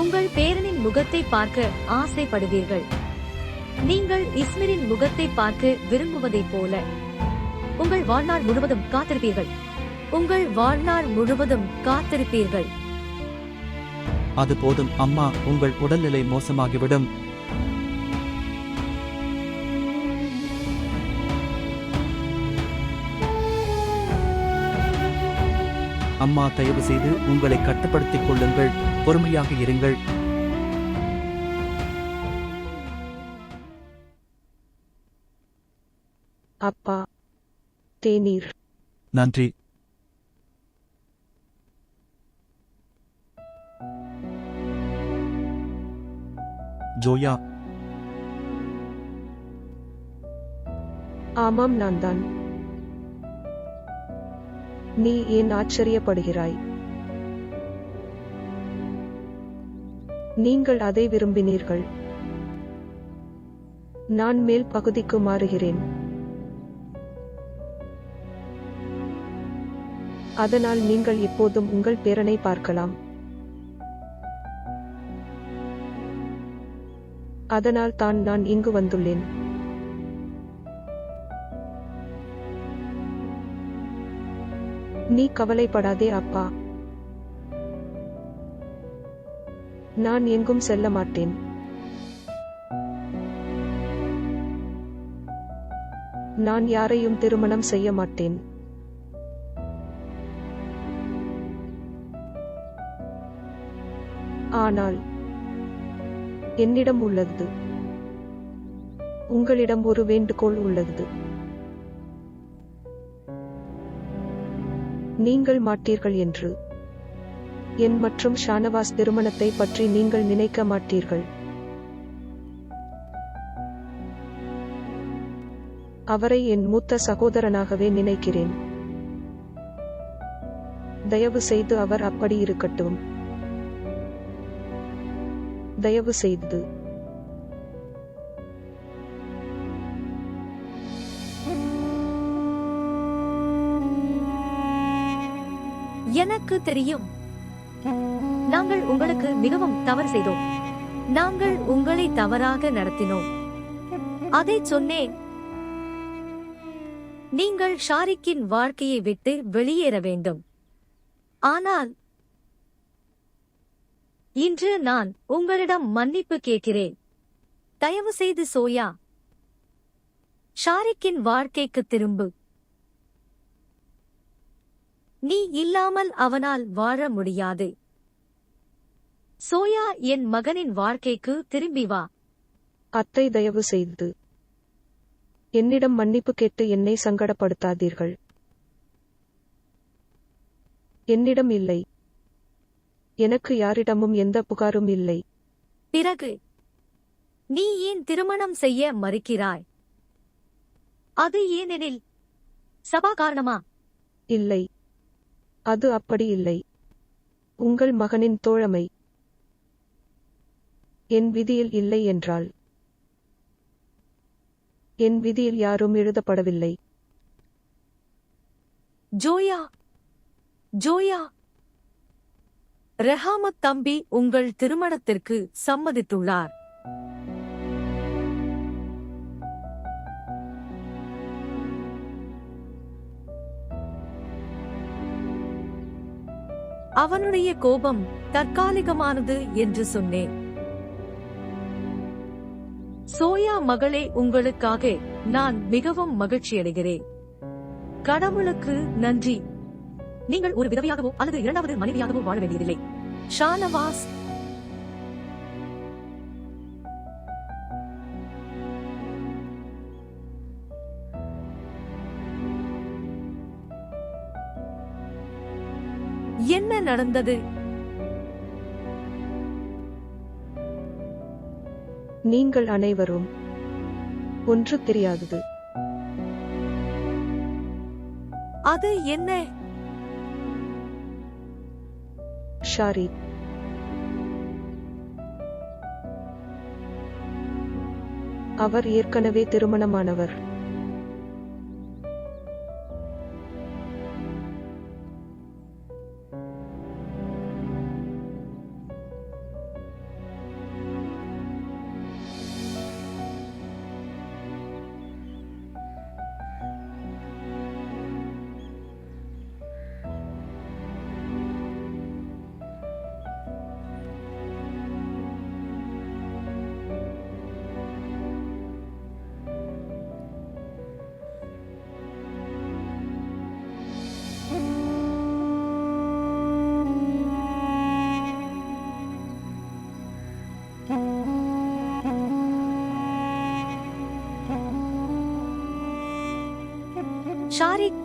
உங்கள் பேரனின் முகத்தை பார்க்க ஆசைப்படுவீர்கள். நீங்கள் இஸ்மரின் முகத்தை பார்க்க விரும்புவதைப் போல உங்கள் வாழ்நாள் முழுவதும் காத்திருப்பீர்கள். உங்கள் வாழ்நாள் முழுவதும் காத்திருப்பீர்கள். அது போதும் அம்மா, உங்கள் உடல்நிலை மோசமாகிவிடும். அம்மா, தயவு செய்து உங்களை கட்டுப்படுத்திக் கொள்ளுங்கள். பொறுமையாக இருங்கள். அப்பா, தேநீர். நன்றி. ஜோயா. ஆமாம், நான் தான். நீ ஏன் ஆச்சரியப்படுகிறாய்? நீங்கள் அதை விரும்பினீர்கள். நான் மேல் பகுதிக்கு மாறுகிறேன். அதனால் நீங்கள் இப்போதும் உங்கள் பேரனை பார்க்கலாம். அதனால் தான் நான் இங்கு வந்துள்ளேன். நீ கவலைப்படாதே அப்பா. நான் எங்கும் செல்ல மாட்டேன். நான் யாரையும் திருமணம் செய்ய மாட்டேன். ஆனால் என்னிடம் உள்ளது. உங்களிடம் ஒரு வேண்டுகோள் உள்ளது. நீங்கள் மாட்டீர்கள் என்று. என் மற்றும் ஷானவாஸ் திருமணத்தை பற்றி நீங்கள் நினைக்க மாட்டீர்கள். அவரை என் மூத்த சகோதரனாகவே நினைக்கிறேன். தயவு செய்து அவர் அப்படி இருக்கட்டும். தயவு செய்து. எனக்கு தெரியும், நாங்கள் உங்களுக்கு மிகவும் தவறு செய்தோம். நாங்கள் உங்களை தவறாக நடத்தினோம். அதைச் சொன்னேன். நீங்கள் ஷாரிக்கின் வாழ்க்கையை விட்டு வெளியேற வேண்டும். ஆனால் இன்று நான் உங்களிடம் மன்னிப்பு கேட்கிறேன். தயவு செய்து சோயா, ஷாரிக்கின் வாழ்க்கைக்கு திரும்பு. நீ இல்லாமல் அவனால் வாழ முடியாது. சோயா, என் மகனின் வாழ்க்கைக்கு திரும்பி வா. அத்தை, தயவு செய்து என்னிடம் மன்னிப்பு கேட்டு என்னை சங்கடப்படுத்தாதீர்கள். என்னிடம் இல்லை. எனக்கு யாரிடமும் எந்த புகாரும் இல்லை. பிறகு நீ ஏன் திருமணம் செய்ய மறுக்கிறாய்? அது ஏனெனில் சபா காரணமா? இல்லை, அது அப்படி இல்லை. உங்கள் மகனின் தோழமை என் விதியில் இல்லை என்றால், என் விதியில் யாரும் எழுதப்படவில்லை. ஜோயா, ஜோயா, ரெஹாமத் தம்பி உங்கள் திருமணத்திற்கு சம்மதித்துள்ளார். அவனுடைய கோபம் தற்காலிகமானது என்று சொன்னேன். சோயா மகளே, உங்களுக்காக நான் மிகவும் மகிழ்ச்சியடைகிறேன். கடவுளுக்கு நன்றி. நீங்கள் ஒரு விதவையாகவோ அல்லது இரண்டாவது மனைவியாகவோ வாழ வேண்டியதில்லை. ஷானவாஸ், என்ன நடந்தது? நீங்கள் அனைவரும் ஒன்று தெரியாதது. அது என்ன? ஷாரி, அவர் ஏற்கனவே திருமணமானவர். ஷாரிக்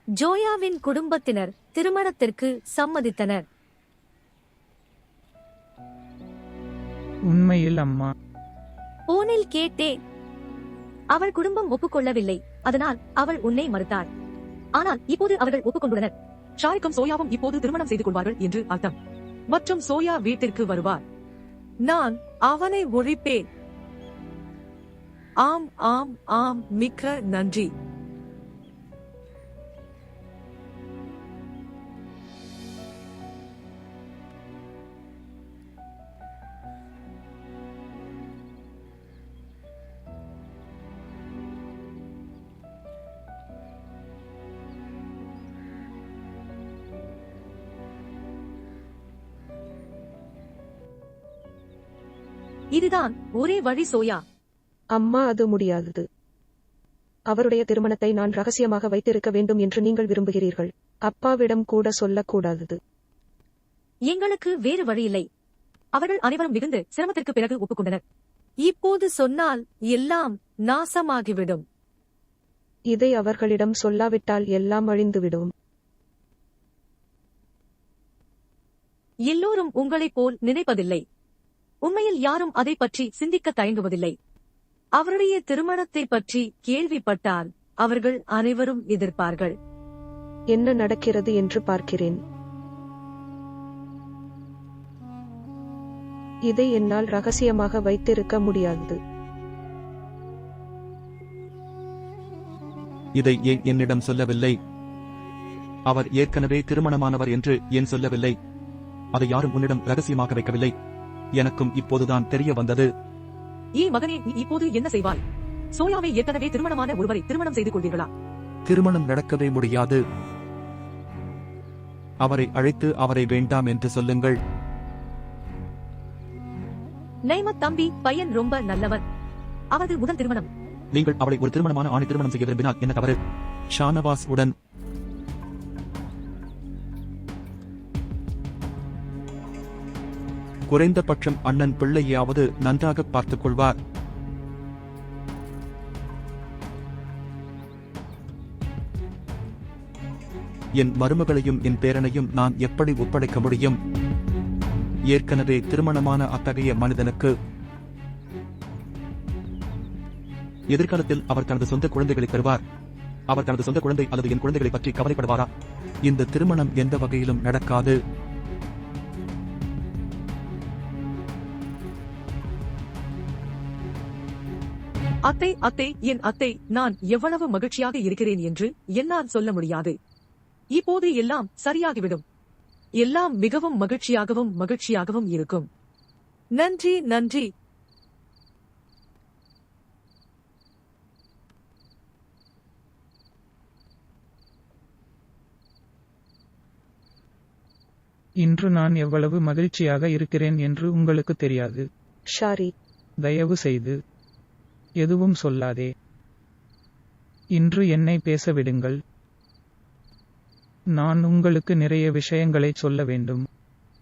ஜோயாவின் குடும்பத்தினர் திருமணத்திற்கு சம்மதித்தனர். உண்மையில் அம்மா? போனில் கேட்டேன். அவள் குடும்பம் ஒப்புக்கொள்ளவில்லை, அதனால் அவள் உன்னை மறுத்தாள். ஆனால் இப்போது அவர்கள் ஒப்புக்கொண்டுள்ளனர். ஷாரிக்கும் சோயாவும் இப்போது திருமணம் செய்து கொள்வார்கள் என்று அர்த்தம். மற்றும் சோயா வீட்டிற்கு வருவார். நான் அவனை ஒழிப்பேன். ஆம் ஆம் ஆம், மிக்க நன்றி. இதுதான் ஒரே வழி சோயா. அம்மா, அது முடியாதது. அவருடைய திருமணத்தை நான் ரகசியமாக வைத்திருக்க வேண்டும் என்று நீங்கள் விரும்புகிறீர்கள். அப்பாவிடம் கூட சொல்லக்கூடாதது. எங்களுக்கு வேறு வழியில்லை. அவர்கள் அனைவரும் மிகுந்த சிரமத்திற்கு பிறகு ஒப்புக்கொண்டனர். இப்போது சொன்னால் எல்லாம் நாசமாகிவிடும். இதை அவர்களிடம் சொல்லாவிட்டால் எல்லாம் அழிந்துவிடும். எல்லோரும் உங்களைப் போல் நினைப்பதில்லை. உண்மையில் யாரும் அதை பற்றி சிந்திக்க தயங்குவதில்லை. அவருடைய திருமணத்தை பற்றி கேள்விப்பட்டால் அவர்கள் அனைவரும் எதிர்ப்பார்கள். என்ன நடக்கிறது என்று பார்க்கிறேன். இதை என்னால் ரகசியமாக வைத்திருக்க முடியாது. இதை ஏன் என்னிடம் சொல்லவில்லை? அவர் ஏற்கனவே திருமணமானவர் என்று ஏன் சொல்லவில்லை? அதை யாரும் உன்னிடம் ரகசியமாக வைக்கவில்லை. எனக்கும் இப்போதுதான் தெரிய வந்தது. மகனே, நீ இப்போது என்ன செய்வாய்? சோயாவை ஏற்கனவே திருமணமான ஒருவரை திருமணம் செய்து கொள்வீர்களா? திருமணம் நடக்கவே முடியாது. அவரை அழைத்து அவரை வேண்டாம் என்று சொல்லுங்கள். நைமத் தம்பி, பையன் ரொம்ப நல்லவர். அவரது முதல் திருமணம். நீங்கள் அவளை ஒரு திருமணமான ஆணை திருமணம் செய்ய விரும்பினால் என்ன தவறு? ஷானவாஸ் உடன் குறைந்தபட்சம் அண்ணன் பிள்ளையாவது நன்றாக பார்த்துக் கொள்வார். என் மருமகளையும் என் பேரனையும் நான் எப்படி ஒப்படைக்க முடியும்? ஏற்கனவே திருமணமான அத்தகைய மனிதனுக்கு எதிர்காலத்தில் அவர் தனது சொந்த குழந்தைகளை பெறுவார். அவர் தனது சொந்த குழந்தை அல்லது என் குழந்தைகளை பற்றி கவலைப்படுவாரா? இந்த திருமணம் எந்த வகையிலும் நடக்காது. அத்தை, அத்தை, என் அத்தை, நான் எவ்வளவு மகிழ்ச்சியாக இருக்கிறேன் என்று என்னால் சொல்ல முடியாது. இப்போது எல்லாம் சரியாகிவிடும். எல்லாம் மிகவும் மகிழ்ச்சியாகவும் இருக்கும். நன்றி, நன்றி. இன்று நான் எவ்வளவு மகிழ்ச்சியாக இருக்கிறேன் என்று உங்களுக்கு தெரியாது. ஷாரி, தயவு செய்து எதுவும் சொல்லாதே. இன்று என்னை பேச விடுங்கள். நான் உங்களுக்கு நிறைய விஷயங்களை சொல்ல வேண்டும்.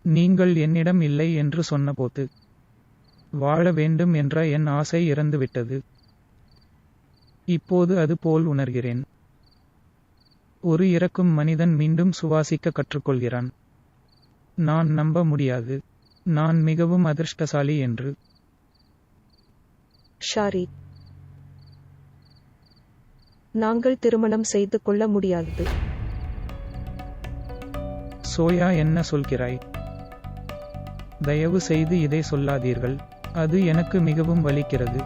நீங்கள் என்னிடம் இல்லை என்று சொன்னபோது வாழ வேண்டும் என்ற என் ஆசை இறந்துவிட்டது. இப்போது அது போல் உணர்கிறேன். ஒரு இறக்கும் மனிதன் மீண்டும் சுவாசிக்க கற்றுக்கொள்கிறான். நான் நம்ப முடியாது. நான் மிகவும் அதிர்ஷ்டசாலி என்று. ஷாரி, நாங்கள் திருமணம் செய்து கொள்ள முடியாது. சோயா, என்ன சொல்கிறாய்? தயவு செய்து இதை சொல்லாதீர்கள். அது எனக்கு மிகவும் வலிக்கிறது.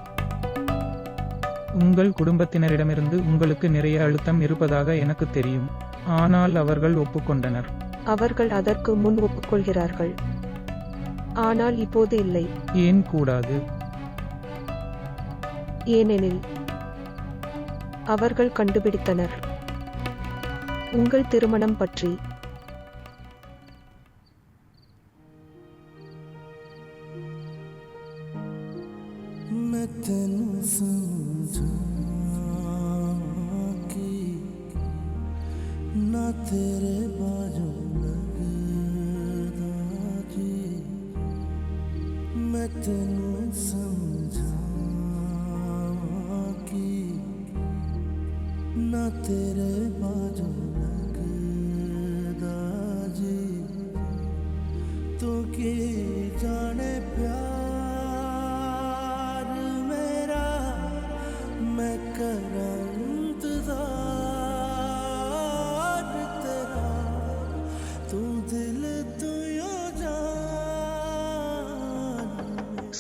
உங்கள் குடும்பத்தினரிடமிருந்து உங்களுக்கு நிறைய அழுத்தம் இருப்பதாக எனக்கு தெரியும். ஆனால் அவர்கள் ஒப்புக்கொண்டனர். அவர்கள் அதற்கு முன் ஒப்புக்கொள்கிறார்கள். ஆனால் இப்போது இல்லை. ஏன் கூடாது? ஏனெனில் அவர்கள் கண்டுபிடித்தனர் உங்கள் திருமணம் பற்றி.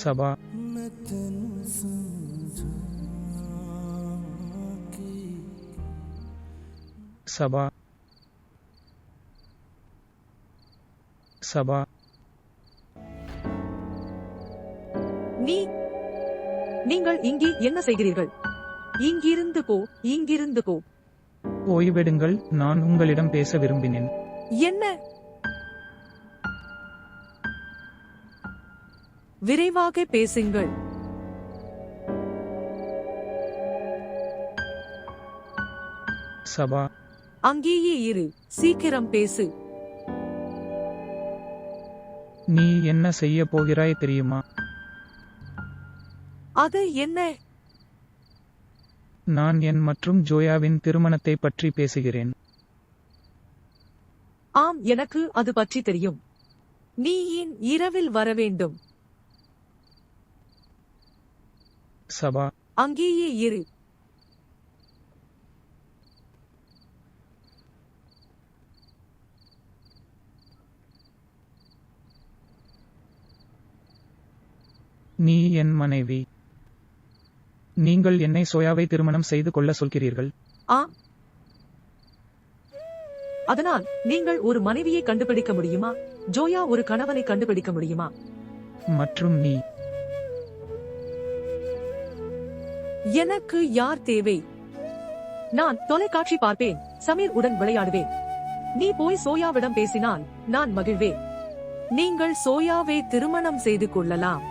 சபா சபா சபா நீங்கள் இங்கே என்ன செய்கிறீர்கள்? இங்கிருந்து போ, இங்கிருந்து போ. ஓய்வெடுங்கள், நான் உங்களிடம் பேச விரும்பினேன். என்ன? விரைவாக பேசுங்கள். சபா அங்கேயே இரு, சீக்கிரம் பேசு. நீ என்ன செய்ய போகிறாய் தெரியுமா? அது என்ன? நான் என் மற்றும் ஜோயாவின் திருமணத்தை பற்றி பேசுகிறேன். ஆம், எனக்கு அது பற்றி தெரியும். நீ ஏன் இரவில் வர வேண்டும்? சபா அங்கேயே இரு. நீ என் மனைவி. நீங்கள் என்னை சோயாவை திருமணம் செய்து கொள்ள சொல்கிறீர்கள். அதனால் நீங்கள் ஒரு மனைவியை கண்டுபிடிக்க முடியுமா? ஜோயா ஒரு கணவனை கண்டுபிடிக்க முடியுமா? மற்றும் நீ? எனக்கு யார் தேவை? நான் தொலைக்காட்சி பார்ப்பேன், சமீர் உடன் விளையாடுவேன். நீ போய் சோயாவிடம் பேசினால் நான் மகிழ்வேன். நீங்கள் சோயாவை திருமணம் செய்து கொள்ளலாம்.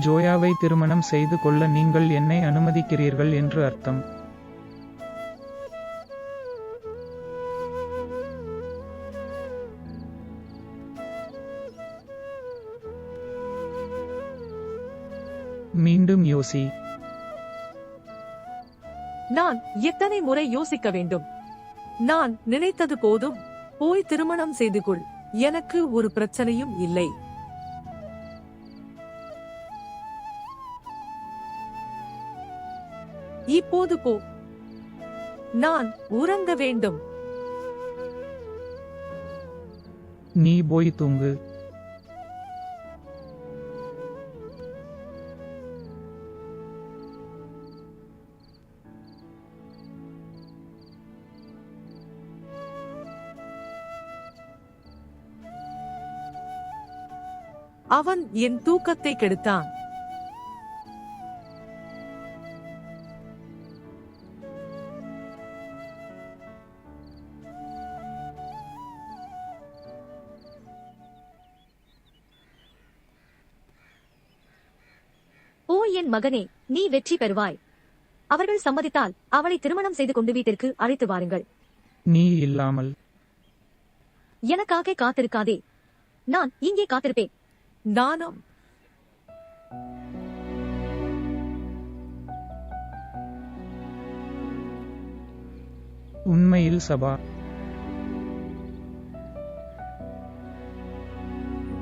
ஜோயாவை திருமணம் செய்து கொள்ள நீங்கள் என்னை அனுமதிக்கிறீர்கள் என்று அர்த்தம். மீண்டும் யோசி. நான் எத்தனை முறை யோசிக்க வேண்டும்? நான் நினைத்தது போதும். போய் திருமணம் செய்து கொள். எனக்கு ஒரு பிரச்சனையும் இல்லை. இப்போது போ. நான் உறங்க வேண்டும். நீ போய் தூங்கு. அவன் என் தூக்கத்தை கெடுத்தான். ஓ என் மகனே, நீ வெற்றி பெறுவாய். அவர்கள் சம்மதித்தால் அவளை திருமணம் செய்து கொண்டு வீட்டிற்கு அழைத்து வாருங்கள். நீ இல்லாமல் எனக்காக காத்திருக்காதே. நான் இங்கே காத்திருப்பேன். நானும். உண்மையில் சபா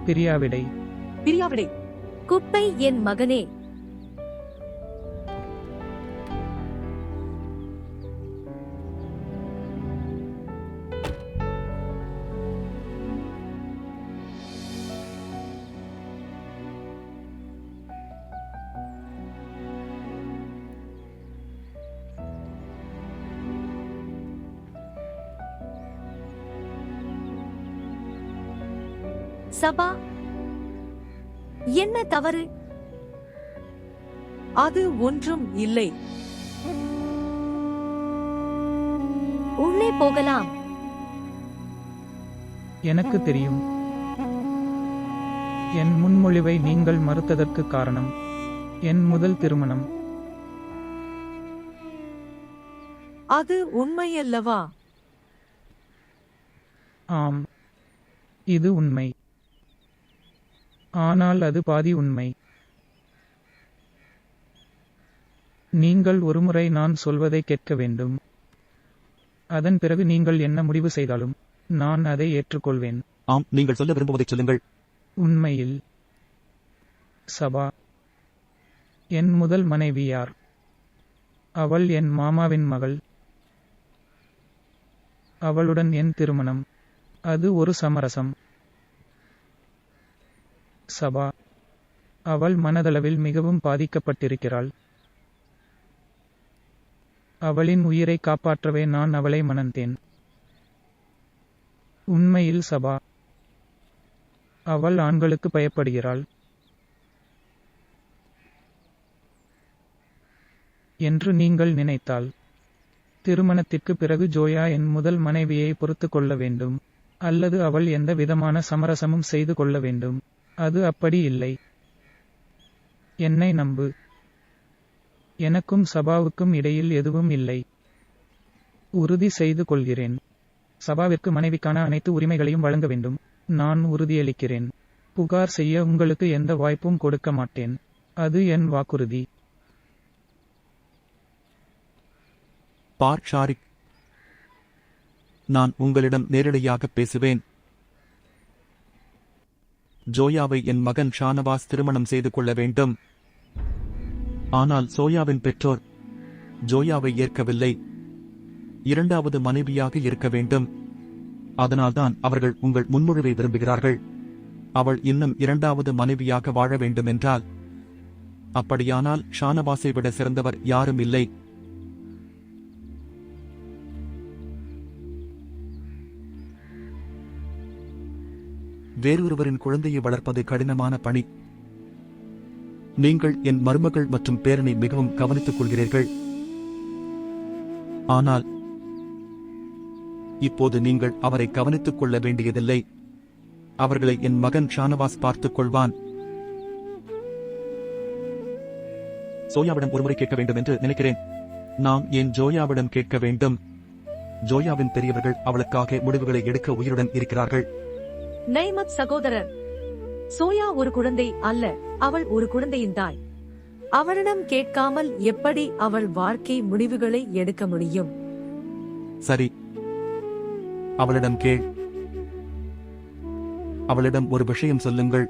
பிரியாவிடை. பிரியாவிடை. குப்பை என் மகனே. சபா, என்ன தவறு? அது ஒன்றும் இல்லை. உள்ளே போகலாம். எனக்கு தெரியும். என் முன்மொழிவை நீங்கள் மறுத்ததற்கு காரணம் என் முதல் திருமணம். அது உண்மையல்லவா? ஆம், இது உண்மை. ஆனால் அது பாதி உண்மை. நீங்கள் ஒருமுறை நான் சொல்வதை கேட்க வேண்டும். அதன் பிறகு நீங்கள் என்ன முடிவு செய்தாலும் நான் அதை ஏற்றுக்கொள்வேன். ஆம், நீங்கள் சொல்ல விரும்புவதைச் சொல்லுங்கள். உண்மையில் சபா, என் முதல் மனைவி யார்? அவள் என் மாமாவின் மகள். அவளுடன் என் திருமணம். அது ஒரு சமரசம். சபா. அவள் மனதளவில் மிகவும் பாதிக்கப்பட்டிருக்கிறாள். அவளின் உயிரை காப்பாற்றவே நான் அவளை மணந்தேன். உண்மையில் சபா. அவள் ஆண்களுக்கு பயப்படுகிறாள் என்று நீங்கள் நினைத்தால், திருமணத்திற்கு பிறகு ஜோயா என் முதல் மனைவியை பொறுத்து கொள்ள வேண்டும், அல்லது அவள் எந்த விதமான சமரசமும் செய்து கொள்ள வேண்டும். அது அப்படி இல்லை. என்னை நம்பு. எனக்கும் சபாவுக்கும் இடையில் எதுவும் இல்லை. உறுதி செய்து கொள்கிறேன். சபாவிற்கு மனைவிக்கான அனைத்து உரிமைகளையும் வழங்க வேண்டும். நான் உறுதியளிக்கிறேன். புகார் செய்ய உங்களுக்கு எந்த வாய்ப்பும் கொடுக்க மாட்டேன். அது என் வாக்குறுதி. பார் ஷாரிக், நான் உங்களிடம் நேரடியாக பேசுவேன். ஜோயாவை என் மகன் ஷானவாஸ் திருமணம் செய்து கொள்ள வேண்டும். ஆனால் சோயாவின் பெற்றோர் ஜோயாவை ஏற்கவில்லை. இரண்டாவது மனைவியாக இருக்க வேண்டும். அதனால்தான் அவர்கள் உங்கள் முன்மொழிவை விரும்புகிறார்கள். அவள் இன்னும் இரண்டாவது மனைவியாக வாழ வேண்டுமென்றால், அப்படியானால் ஷானவாஸை விட சிறந்தவர் யாரும் இல்லை. வேறொருவரின் குழந்தையை வளர்ப்பது கடினமான பணி. நீங்கள் என் மருமகள் மற்றும் பேரனை மிகவும் கவனித்துக் கொள்கிறீர்கள். ஆனால் இப்போது நீங்கள் அவரை கவனித்துக் கொள்ள வேண்டியதில்லை. அவர்களை என் மகன் ஷானவாஸ் பார்த்துக் கொள்வான். சோயாவிடம் ஒருமுறை கேட்க வேண்டும் என்று நினைக்கிறேன். நாம் ஏன் ஜோயாவிடம் கேட்க வேண்டும்? ஜோயாவின் பெரியவர்கள் அவளுக்காக முடிவுகளை எடுக்க உயிருடன் இருக்கிறார்கள். நைமத் சகோதரர், சோயா ஒரு குழந்தை அல்ல, அவள் ஒரு குழந்தையின் தாய். அவளிடம் கேட்காமல் எப்படி அவள் வாழ்க்கை முடிவுகளை எடுக்க முடியும்? சரி, அவளிடம் கேள். அவளிடம் ஒரு விஷயம் சொல்லுங்கள்.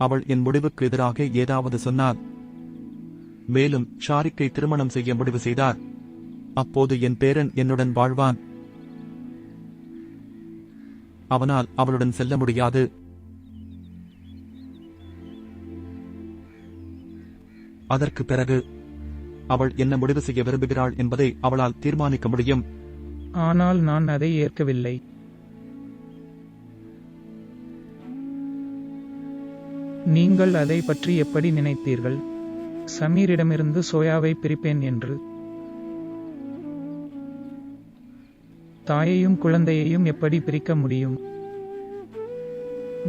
அவள் என் முடிவுக்கு எதிராக ஏதாவது சொன்னார், மேலும் ஷாரிக்கை திருமணம் செய்ய முடிவு செய்தார், அப்போது என் பேரன் என்னுடன் வாழ்வான். அவனால் அவளுடன் செல்ல முடியாது. அதற்கு பிறகு அவள் என்ன முடிவு செய்ய விரும்புகிறாள் என்பதை அவளால் தீர்மானிக்க முடியும். ஆனால் நான் அதை ஏற்கவில்லை. நீங்கள் அதை பற்றி எப்படி நினைத்தீர்கள்? சமீரிடமிருந்து சோயாவை பிரிப்பேன் என்று. தாயையும் குழந்தையையும் எப்படி பிரிக்க முடியும்?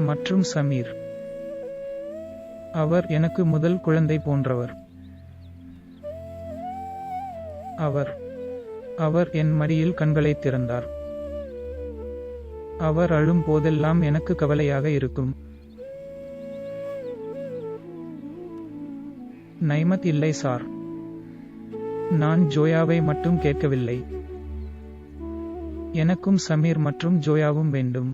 மற்றும் சமீர், அவர் எனக்கு முதல் குழந்தை போன்றவர். அவர் என் மடியில் கண்களை திறந்தார். அவர் அழும் போதெல்லாம் எனக்கு கவலையாக இருக்கும். நைமத், இல்லை சார். நான் ஜோயாவை மட்டும் கேட்கவில்லை. எனக்கும் சமீர் மற்றும் ஜோயாவும் வேண்டும்.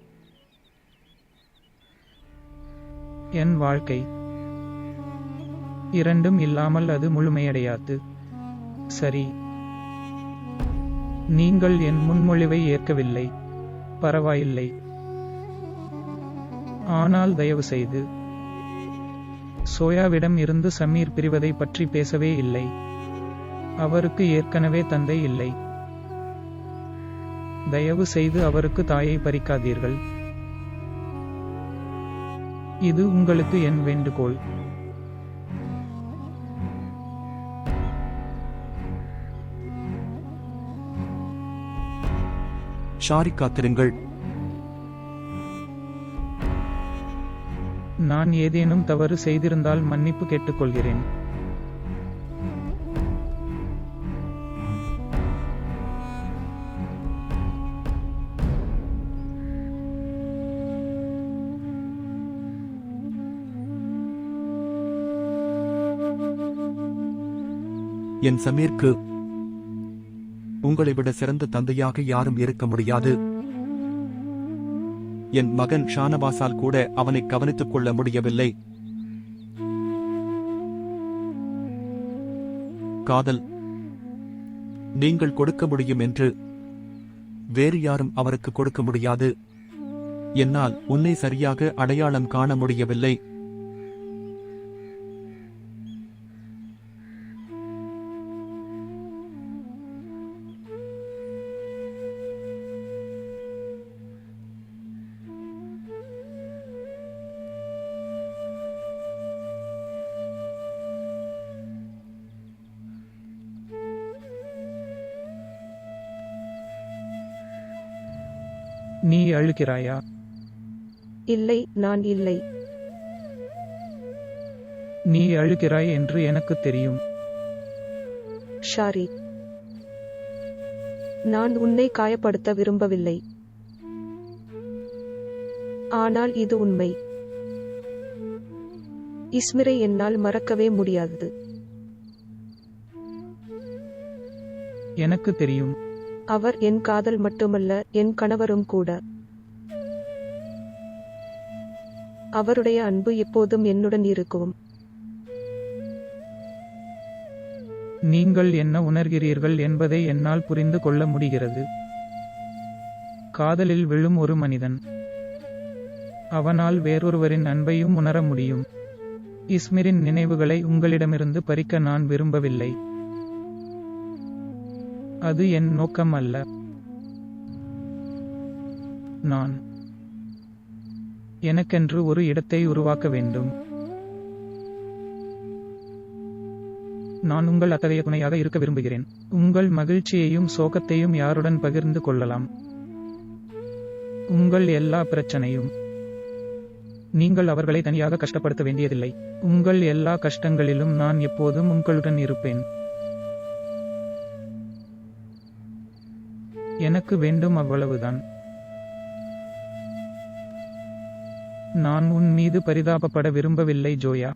என் வாழ்க்கை. இரண்டும் இல்லாமல் அது முழுமையடையாது. சரி, நீங்கள் என் முன்மொழிவை ஏற்கவில்லை. பரவாயில்லை. ஆனால் தயவு செய்து சோயாவிடம் இருந்து சமீர் பிரிவதை பற்றி பேசவே இல்லை. அவருக்கு ஏற்கனவே தந்தை இல்லை. தயவு செய்து அவருக்கு தாயை பறிக்காதீர்கள். இது உங்களுக்கு என் வேண்டுகோள். ஷாரிக், காத்திருங்கள். நான் ஏதேனும் தவறு செய்திருந்தால் மன்னிப்பு கேட்டுக்கொள்கிறேன். என் சமீருக்கு உங்களை விட சிறந்த தந்தையாக யாரும் இருக்க முடியாது. என் மகன் ஷானவாஸால் கூட அவனை கவனித்துக் கொள்ள முடியவில்லை. காதல் நீங்கள் கொடுக்க முடியும் என்று வேறு யாரும் அவருக்கு கொடுக்க முடியாது. என்னால் உன்னை சரியாக அடையாளம் காண முடியவில்லை. நீ அழுகிறாயா? இல்லை, நான் இல்லை. நீ அழுகிறாய் என்று எனக்கு தெரியும். ஷாரி, நான் உன்னை காயப்படுத்த விரும்பவில்லை. ஆனால் இது உண்மை. இஸ்மிரை என்னால் மறக்கவே முடியாது. எனக்கு தெரியும். அவர் என் காதல் மட்டுமல்ல, என் கணவரும் கூட. அவருடைய அன்பு எப்போதும் என்னுடன் இருக்கும். நீங்கள் என்ன உணர்கிறீர்கள் என்பதை என்னால் புரிந்து கொள்ள முடிகிறது. காதலில் விழும் ஒரு மனிதன் அவனால் வேறொருவரின் அன்பையும் உணர முடியும். இஸ்மிரின் நினைவுகளை உங்களிடமிருந்து பறிக்க நான் விரும்பவில்லை. அது என் நோக்கம் அல்ல. நான் எனக்கென்று ஒரு இடத்தை உருவாக்க வேண்டும். நான் உங்கள் அத்தகைய துணையாக இருக்க விரும்புகிறேன். உங்கள் மகிழ்ச்சியையும் சோகத்தையும் யாருடன் பகிர்ந்து கொள்ளலாம். உங்கள் எல்லா பிரச்சனையும். நீங்கள் அவர்களை தனியாக கஷ்டப்படுத்த வேண்டியதில்லை. உங்கள் எல்லா கஷ்டங்களிலும் நான் எப்போதும் உங்களுடன் இருப்பேன். எனக்கு வேண்டும், அவ்வளவுதான். நான் உன் மீது பரிதாபப்பட விரும்பவில்லை ஜோயா.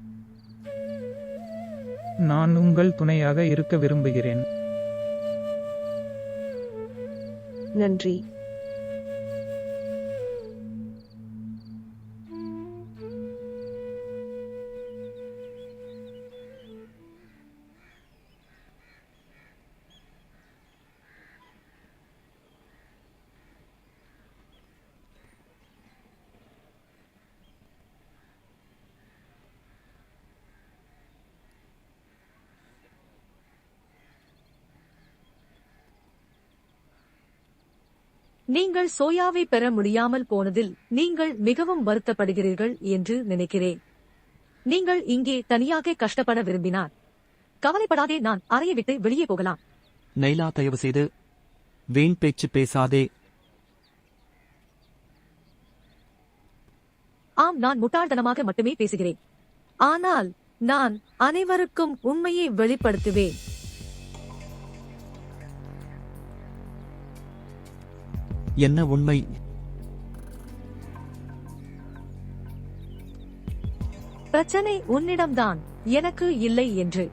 நான் உங்கள் துணையாக இருக்க விரும்புகிறேன். நன்றி. நீங்கள் சோயாவை பெற முடியாமல் போனதில் நீங்கள் மிகவும் வருத்தப்படுகிறீர்கள் என்று நினைக்கிறேன். நீங்கள் இங்கே தனியாக கஷ்டப்பட விரும்பினார். கவலைப்படாதே, நான் அறையை விட்டு வெளியே போகலாம். நைலா, தயவு செய்து வீண் பேச்சு பேசாதே. ஆம், நான் முட்டாள்தனமாக மட்டுமே பேசுகிறேன். ஆனால் நான் அனைவருக்கும் உண்மையை வெளிப்படுத்துவேன். என்ன உண்மை? பிரச்சனை உன்னிடம்தான், எனக்கு இல்லை என்று.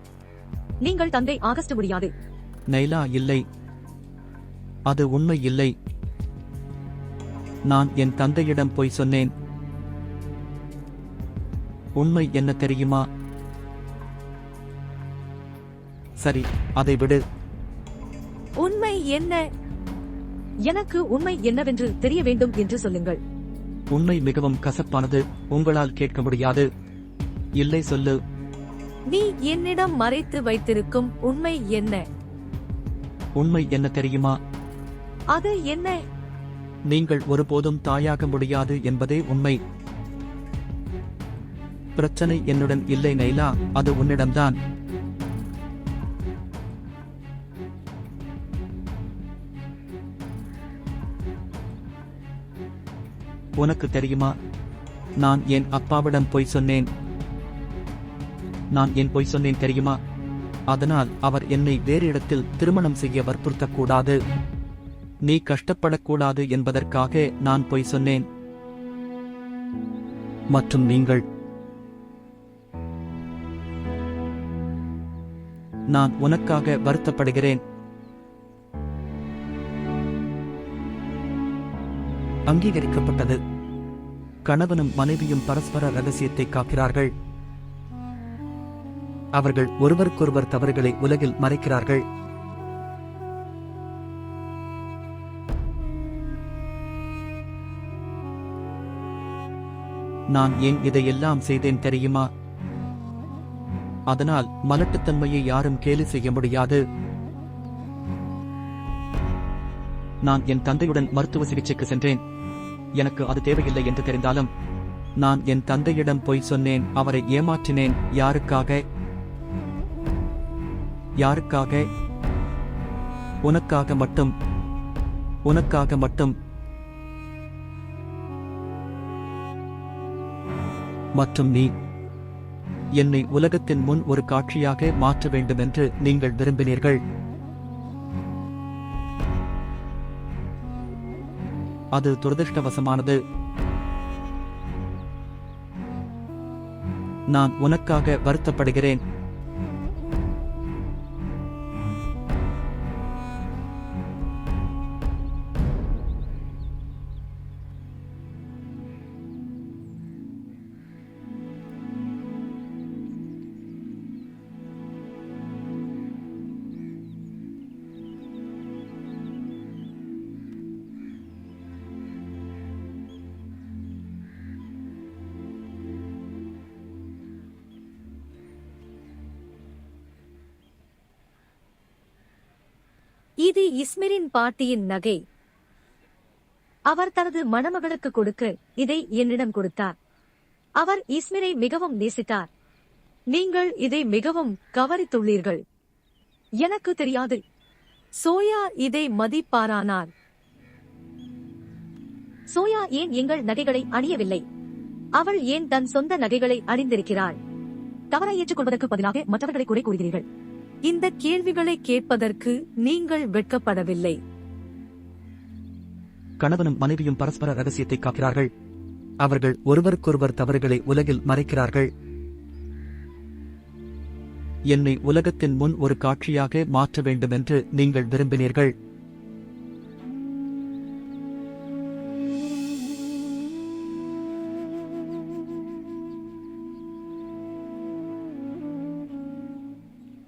நீங்கள் தந்தை ஆகஸ்ட் முடியாது. நைலா, இல்லை, அது உண்மை இல்லை. நான் என் தந்தையிடம் போய் சொன்னேன். உண்மை என்ன தெரியுமா? சரி, அதை விடு. உண்மை என்ன? எனக்கு உண்மை என்னவென்று தெரிய வேண்டும் என்று சொல்லுங்கள். உண்மை மிகவும் கசப்பானது, உங்களால் கேட்க முடியாது. இல்லை, சொல்லு. நீ என்னிடம் மறைத்து வைத்திருக்கும் உண்மை என்ன? உண்மை என்ன தெரியுமா? அது என்ன? நீங்கள் ஒருபோதும் தாயாக முடியாது என்பதே உண்மை. பிரச்சனை என்னுடன் இல்லை நைலா, அது உன்னிடம்தான். உனக்கு தெரியுமா, நான் என் அப்பாவிடம் போய் சொன்னேன். நான் ஏன் போய் சொன்னேன் தெரியுமா? அதனால் அவர் என்னை வேறு இடத்தில் திருமணம் செய்ய வற்புறுத்தக்கூடாது, நீ கஷ்டப்படக்கூடாது என்பதற்காக நான் போய் சொன்னேன். மற்றும் நீங்கள், நான் உனக்காக வருத்தப்படுகிறேன். அங்கீகரிக்கப்பட்டது. கணவனும் மனைவியும் பரஸ்பர ரகசியத்தை காக்கிறார்கள். அவர்கள் ஒருவருக்கொருவர் தவறுகளை உலகில் மறைக்கிறார்கள். நான் ஏன் இதையெல்லாம் செய்தேன் தெரியுமா? அதனால் மலட்டுத்தன்மையை யாரும் கேலி செய்ய முடியாது. நான் என் தந்தையுடன் மருத்துவ சிகிச்சைக்கு சென்றேன். எனக்கு அது தேவையில்லை என்று தெரிந்தாலும் நான் என் தந்தையிடம் பொய் சொன்னேன். அவரை ஏமாற்றினேன். யாருக்காக? யாருக்காக? உனக்காக மட்டும். உனக்காக மட்டும். மற்றும் நீ என்னை உலகத்தின் முன் ஒரு காட்சியாக மாற்ற வேண்டுமென்று நீங்கள் விரும்பினீர்கள். அது துரதிர்ஷ்டவசமானது. நான் உனக்காக வருத்தப்படுகிறேன். இது இஸ்மிரின் பாட்டியின் நகை. அவர் தனது மணமகளுக்கு கொடுக்க இதை என்னிடம் கொடுத்தார். அவர் இஸ்மிரை மிகவும் நேசித்தார். நீங்கள் இதை மிகவும் கவனித்துள்ளீர்கள். எனக்கு தெரியாது. சோயா இதை மதிப்பாரானார். சோயா ஏன் எங்கள் நகைகளை அணியவில்லை? அவள் ஏன் தன் சொந்த நகைகளை அணிந்திருக்கிறாள்? தவறை ஏற்றுக்கொள்வதற்கு பதிலாக மற்றவர்களை குறை கூறுகிறீர்கள். இந்த கேள்விகளை கேட்பதற்கு நீங்கள் வெட்கப்படவில்லை. கணவனும் மனைவியும் பரஸ்பர ரகசியத்தை காக்கிறார்கள். அவர்கள் ஒருவருக்கொருவர் தவறுகளை உலகில் மறைக்கிறார்கள். என்னை உலகத்தின் முன் ஒரு காட்சியாக மாற்ற வேண்டுமென்று நீங்கள் விரும்பினீர்கள்.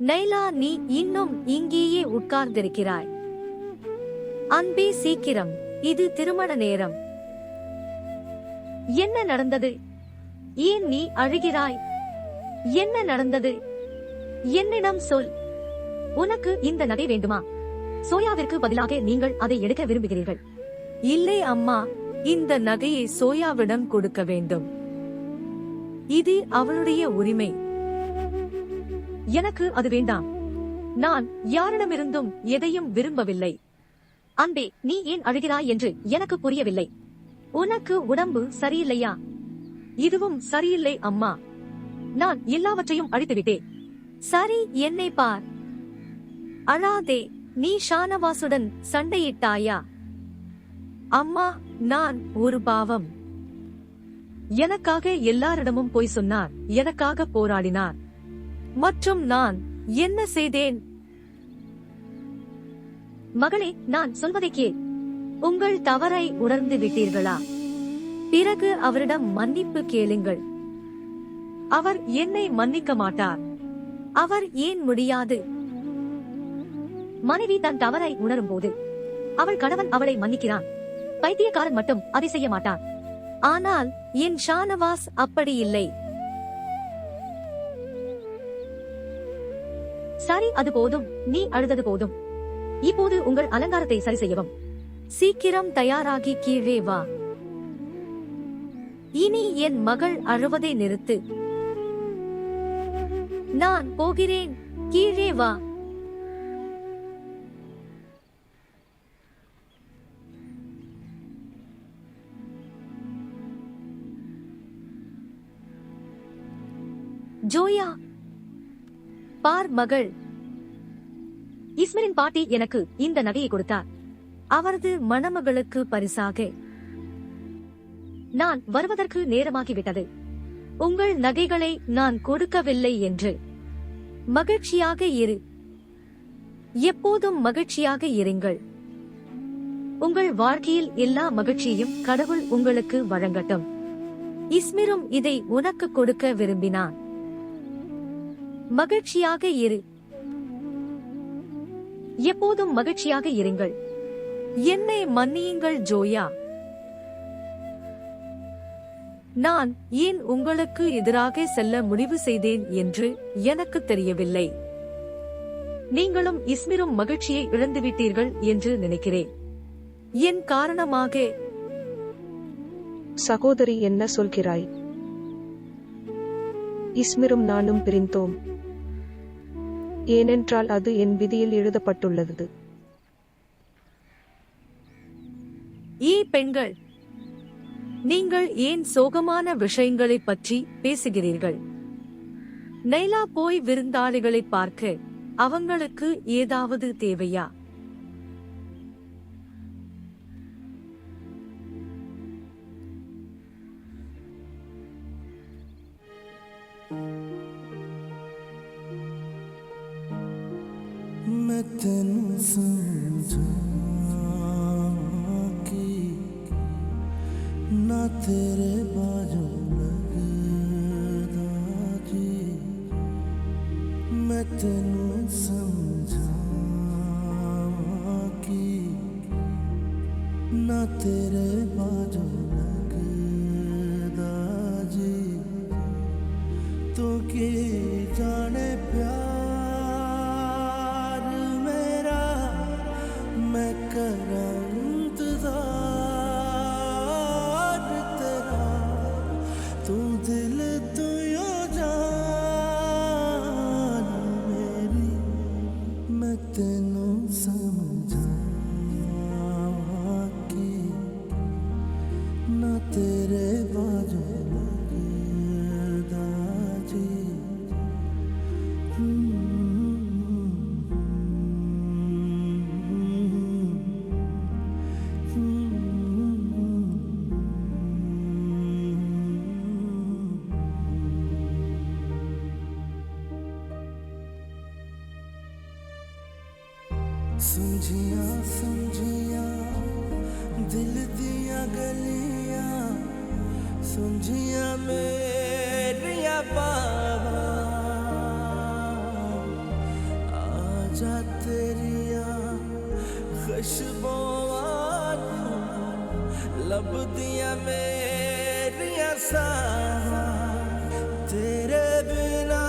நைலா, நீ இன்னும் இங்கேயே உட்கார்ந்திருக்கிறாய். அன்பே, சீக்கிரம், இது திருமண நேரம். என்ன நடந்தது? ஏன் நீ அழுகிறாய்? என்ன நடந்தது? என்னிடம் சொல். உனக்கு இந்த நகை வேண்டுமா? சோயாவிற்கு பதிலாக நீங்கள் அதை எடுக்க விரும்புகிறீர்கள். இல்லை அம்மா, இந்த நகையை சோயாவிடம் கொடுக்க வேண்டும். இது அவளுடைய உரிமை. எனக்கு அது வேண்டாம். நான் யாரிடமிருந்தும் எதையும் விரும்பவில்லை. அன்பே, நீ ஏன் அழுகிறாய் என்று எனக்கு புரியவில்லை. உனக்கு உடம்பு சரியில்லையா? இதுவும் சரியில்லை அம்மா. நான் எல்லாவற்றையும் அழித்துவிட்டேன். சரி, என்னை பார். அழாதே. நீ ஷானவாசுடன் சண்டையிட்டாயா? அம்மா, நான் ஒரு பாவம். எனக்காக எல்லாரிடமும் போய் சொன்னார். எனக்காக போராடினார். மற்றும் நான் என்ன செய்தேன்? மகளே, நான் சொல்வதை கேள். உங்கள் தவறை உணர்ந்து விட்டீர்களா? பிறகு அவரிடம் மன்னிப்பு கேளுங்கள். அவர் என்னை மன்னிக்க மாட்டார். அவர் ஏன் முடியாது? மனைவி தன் தவறை உணரும் போது அவள் கணவன் அவளை மன்னிக்கிறான். பைத்தியக்காரன் மட்டும் அதை செய்ய மாட்டான். ஆனால் என் ஷானவாஸ் அப்படி இல்லை. சரி, அது போதும். நீ அழுதது போதும். இப்போது உங்கள் அலங்காரத்தை சரி செய்யவும். சீக்கிரம் தயாராகி கீழே வா. இனி என் மகள் அழுவதை நிறுத்து. நான் போகிறேன். கீழே வா. ஜோயா, பார் மகள். இஸ்மிரின் பாட்டி எனக்கு இந்த நகையை கொடுத்தார். அவரது மணமகளுக்கு பரிசாக. நான் வருவதற்கு நேரமாகிவிட்டது. உங்கள் நகைகளை நான் கொடுக்கவில்லை என்று. மகிழ்ச்சியாக இரு. எப்போதும் மகிழ்ச்சியாக இருங்கள். உங்கள் வாழ்க்கையில் எல்லா மகிழ்ச்சியையும் கடவுள் உங்களுக்கு வழங்கட்டும். இஸ்மிரும் இதை உனக்கு கொடுக்க விரும்பினான். மகிழ்ச்சியாக இரு. எப்போதும் மகிழ்ச்சியாக இருங்கள். என்னை மன்னியுங்கள் ஜோயா. நான் ஏன் உங்களுக்கு எதிராக செல்ல முடிவு செய்தேன் என்று எனக்கு தெரியவில்லை. நீங்களும் இஸ்மிரும் மகிழ்ச்சியை இழந்துவிட்டீர்கள் என்று நினைக்கிறேன். என் காரணமாக. சகோதரி, என்ன சொல்கிறாய்? இஸ்மிரும் நானும் பிரிந்தோம். ஏனென்றால் அது என் விதியில் எழுதப்பட்டுள்ளது. பெண்கள், நீங்கள் ஏன் சோகமான விஷயங்களைப் பற்றி பேசுகிறீர்கள்? நைலா போய் விருந்தாளிகளை பார்க்க அவங்களுக்கு ஏதாவது தேவையா? मैं तेनू समझा कि ना तेरे बाजू लगदा जी, मैं तेनू समझा कि ना तेरे बाजू लगदा जी, तो के जाने प्यार समझिया समझिया दिल दिया गलियां, समझिया मेरिया बाबा, आजा तेरिया खुशबुआं लब दिया मेरिया सावा, तेरे बिना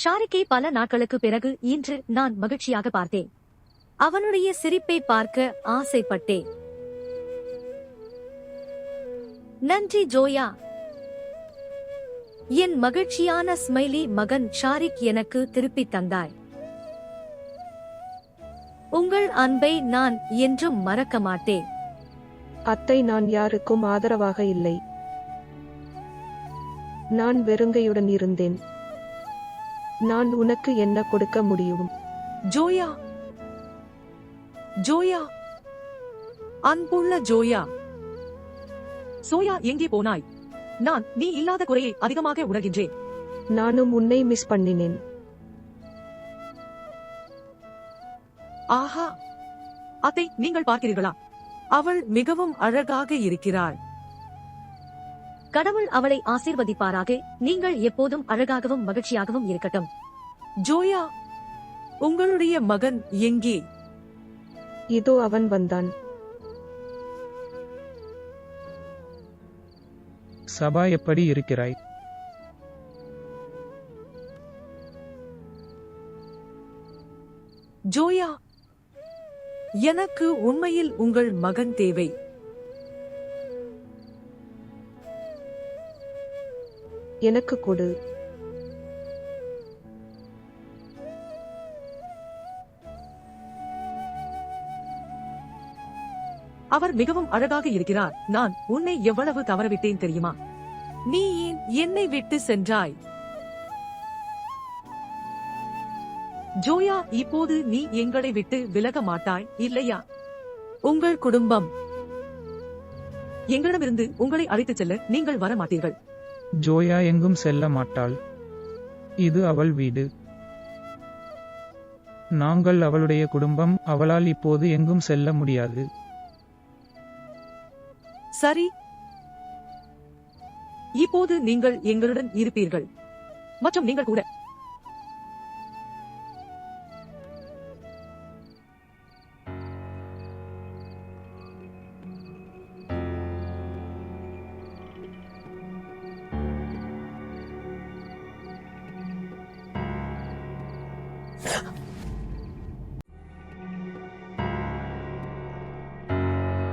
ஷாரிக்கை பல நாட்களுக்கு பிறகு இன்று நான் மகிழ்ச்சியாக பார்த்தேன். அவனுடைய சிரிப்பை பார்க்க ஆசைப்பட்டேன். நன்றி ஜோயா. என் மகிழ்ச்சியான ஸ்மைலி மகன் ஷாரிக் எனக்கு திருப்பித் தந்தாய். உங்கள் அன்பை நான் என்றும் மறக்க மாட்டேன். அத்தை, நான் யாருக்கும் ஆதரவாக இல்லை. நான் வெறுங்கையுடன் இருந்தேன். நான் உனக்கு என்ன கொடுக்க முடியும்? ஜோயா, ஜோயா, அன்புள்ள ஜோயா. சோயா, எங்கே போனாய்? நான் நீ இல்லாத குறையை அதிகமாக உணர்கின்றேன். நானும் உன்னை மிஸ் பண்ணினேன். ஆஹா, அத்தை, நீங்கள் பார்க்கிறீர்களா? அவள் மிகவும் அழகாக இருக்கிறாள். கடவுள் அவளை ஆசீர்வதிப்பாராக. நீங்கள் எப்போதும் அழகாகவும் மகிழ்ச்சியாகவும் இருக்கட்டும். ஜோயா, உங்களுடைய மகன் எங்கே? இதோ அவன் வந்தான். சபா, எப்படி இருக்கிறாய்? ஜோயா, எனக்கு உண்மையில் உங்கள் மகன் தேவை. எனக்கு கொடு. அவர் மிகவும் அழகாக இருக்கிறார். நான் உன்னை எவ்வளவு தவறவிட்டேன் தெரியுமா? நீ ஏன் என்னை விட்டு சென்றாய்? ஜோயா, இப்போது நீ எங்களை விட்டு விலக மாட்டாய், இல்லையா? உங்கள் குடும்பம் எங்களிடமிருந்து உங்களை அழைத்துச் செல்ல நீங்கள் வர மாட்டீர்கள். ஜோயா எங்கும் செல்ல மாட்டாள். இது அவள் வீடு. நாங்கள் அவளுடைய குடும்பம். அவளால் இப்போது எங்கும் செல்ல முடியாது. சரி, இப்போது நீங்கள் எங்களுடன் இருப்பீர்கள் மற்றும் நீங்கள் கூட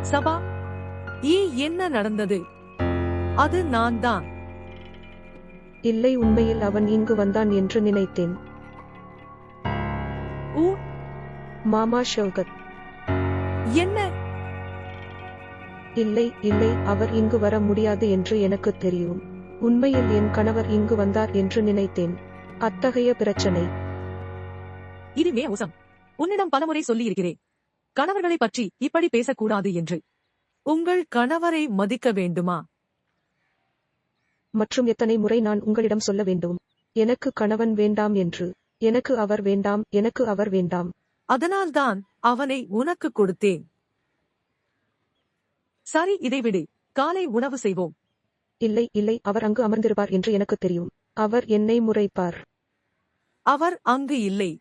சபா என்ன நடந்தது? அது நான் தான். இல்லை, உண்மையில் அவன் இங்கு வந்தான் என்று நினைத்தேன். ஊ மாமா ஷௌகத். என்ன? இல்லை இல்லை, அவர் இங்கு வர முடியாது என்று எனக்கு தெரியும். உண்மையில் என் கணவர் இங்கு வந்தார் என்று நினைத்தேன். அத்தகைய பிரச்சனை. இதுவே மோசம். உன்னிடம் பலமுறை சொல்லியிருக்கிறேன், கணவர்களை பற்றி இப்படி பேசக்கூடாது என்று. உங்கள் கணவரை மதிக்க வேண்டுமா? மற்றும் எத்தனை முறை நான் உங்களிடம் சொல்ல வேண்டும், எனக்கு கணவன் வேண்டாம் என்று. எனக்கு அவர் வேண்டாம், எனக்கு அவர் வேண்டாம். அதனால்தான் அவனை உனக்கு கொடுத்தேன். சரி, இதை விடு. காலை உணவு செய்வோம். இல்லை இல்லை, அவர் அங்கு அமர்ந்திருப்பார் என்று எனக்கு தெரியும். அவர் என்னை முறைப்பார். அவர் அங்கு இல்லை.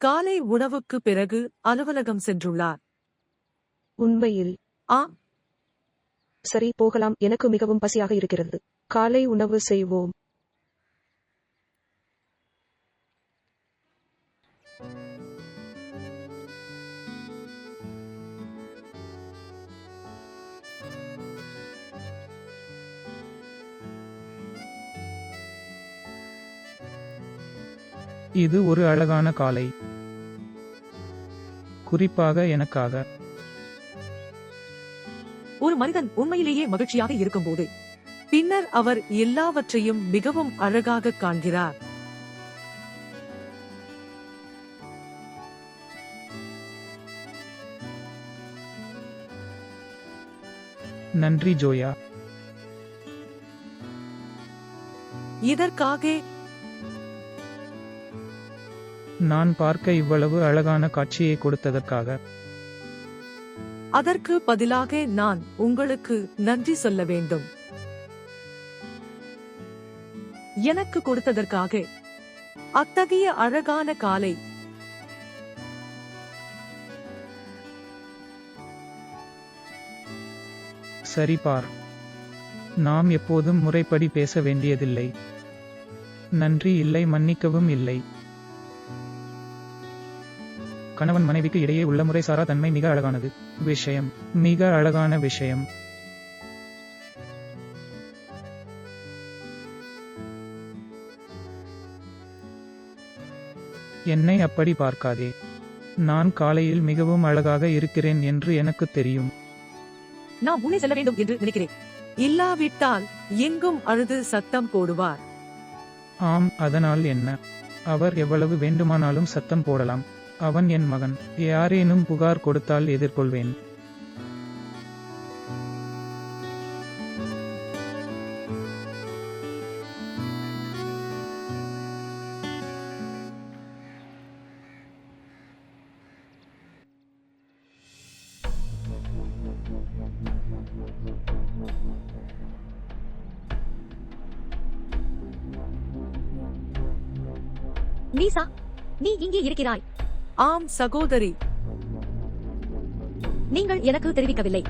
காலை உணவுக்கு பிறகு அலுவலகம் சென்றுள்ளார். உண்மையில்? ஆம். சரி, போகலாம். எனக்கு மிகவும் பசியாக இருக்கிறது. காலை உணவு செய்வோம். இது ஒரு அழகான காலை, குறிப்பாக எனக்காக. ஒரு மனிதன் உண்மையிலேயே மகிழ்ச்சியாக இருக்கும்போது பின்னர் அவர் எல்லாவற்றையும் மிகவும் அழகாக காண்கிறார். நன்றி ஜோயா. இதற்காக நான் பார்க்க இவ்வளவு அழகான காட்சியை கொடுத்ததற்காக. அதற்கு பதிலாக நான் உங்களுக்கு நன்றி சொல்ல வேண்டும். எனக்கு கொடுத்ததற்காக. அத்தகைய அழகான காலை. சரி பார், நாம் எப்போதும் முறைப்படி பேச வேண்டியதில்லை. நன்றி இல்லை, மன்னிக்கவும் இல்லை. கணவன் மனைவிக்கு இடையே உள்ள முறைசாரா தன்மை மிக அழகானது விஷயம். மிக அழகான விஷயம். என்னை அப்படி பார்க்காதே. நான் காலையில் மிகவும் அழகாக இருக்கிறேன் என்று எனக்கு தெரியும். நான் முன்னே செல்ல வேண்டும் என்று நினைக்கிறேன். இல்லாவிட்டால் எங்கும் அழுது சத்தம் போடுவார். ஆம், அதனால் என்ன? அவர் எவ்வளவு வேண்டுமானாலும் சத்தம் போடலாம். அவன் என் மகன். யாரேனும் புகார் கொடுத்தால் எதிர்கொள்வேன். நீசா, நீ இங்கே இருக்கிறாய். ஆம் சகோதரி. நீங்கள் எனக்கு தெரிவிக்கவில்லை.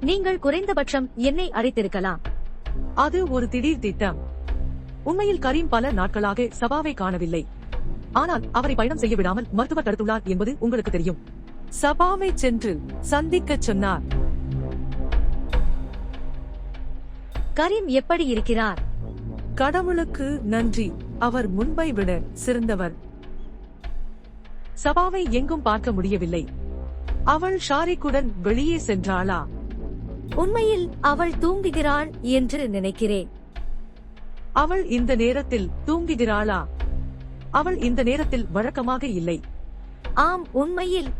நீங்கள் குறைந்தபட்சம் என்னை அழைத்திருக்கலாம். அது ஒரு திடீர் திட்டம். உண்மையில் கரீம் பல நாட்களாக சபாவை காணவில்லை. ஆனால் அவரை பயணம் செய்ய விடாமல் மருத்துவர் தடுத்துள்ளார் என்பது உங்களுக்கு தெரியும். சபாவை சென்று சந்திக்கச் சொன்னார். கரீம் எப்படி இருக்கிறார்? கடவுளுக்கு நன்றி, அவர் முன்பை விட சிறந்தவர். சபாவை எங்கும் பார்க்க முடியவில்லை. அவள் ஷாரிக்குடன் வெளியே சென்றாளா? உண்மையில் அவள் தூங்குகிறாள் என்று நினைக்கிறேன். அவள் இந்த நேரத்தில் தூங்குகிறாளா? அவள் இந்த நேரத்தில் வழக்கமாக இல்லை. ஆம், உண்மையில்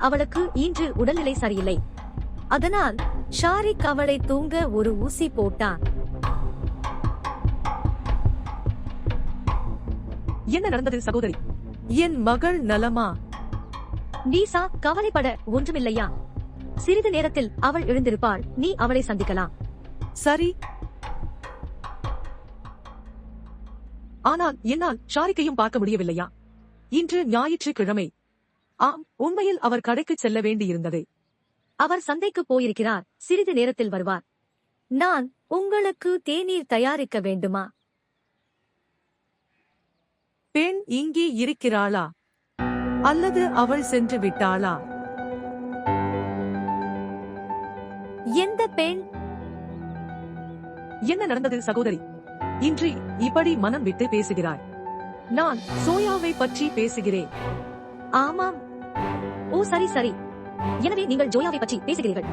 அவளுக்கு இன்று உடல்நிலை சரியில்லை. அதனால் ஷாரிக் அவளை தூங்க ஒரு ஊசி போட்டான். என்ன நடந்தது சகோதரி? என் மகள் நலமா? நீசா, கவலைப்பட ஒன்றுமில்லையா? சிறிது நேரத்தில் அவள் எழுந்திருப்பாள், நீ அவளை சந்திக்கலாம். சரி. ஆனால் என்னால் ஷாரிக்கையும் பார்க்க முடியவில்லையா? இன்று ஞாயிற்றுக்கிழமை. ஆம், உண்மையில் அவர் கடைக்கு செல்ல வேண்டியிருந்தது. அவர் சந்தைக்கு போயிருக்கிறார், சிறிது நேரத்தில் வருவார். நான் உங்களுக்கு தேநீர் தயாரிக்க வேண்டுமா? பெண் இங்கே இருக்கிறாளா அல்லது அவள் சென்று விட்டாளா? எந்த பெண்? என்ன நடந்தது சகோதரி? இன்று இப்படி மனம் விட்டு பேசுகிறாய். நான் சோயாவை பற்றி பேசுகிறேன். ஆமாம். ஓ சரி சரி. எனவே நீங்கள் ஜோயாவை பற்றி பேசுகிறீர்கள்.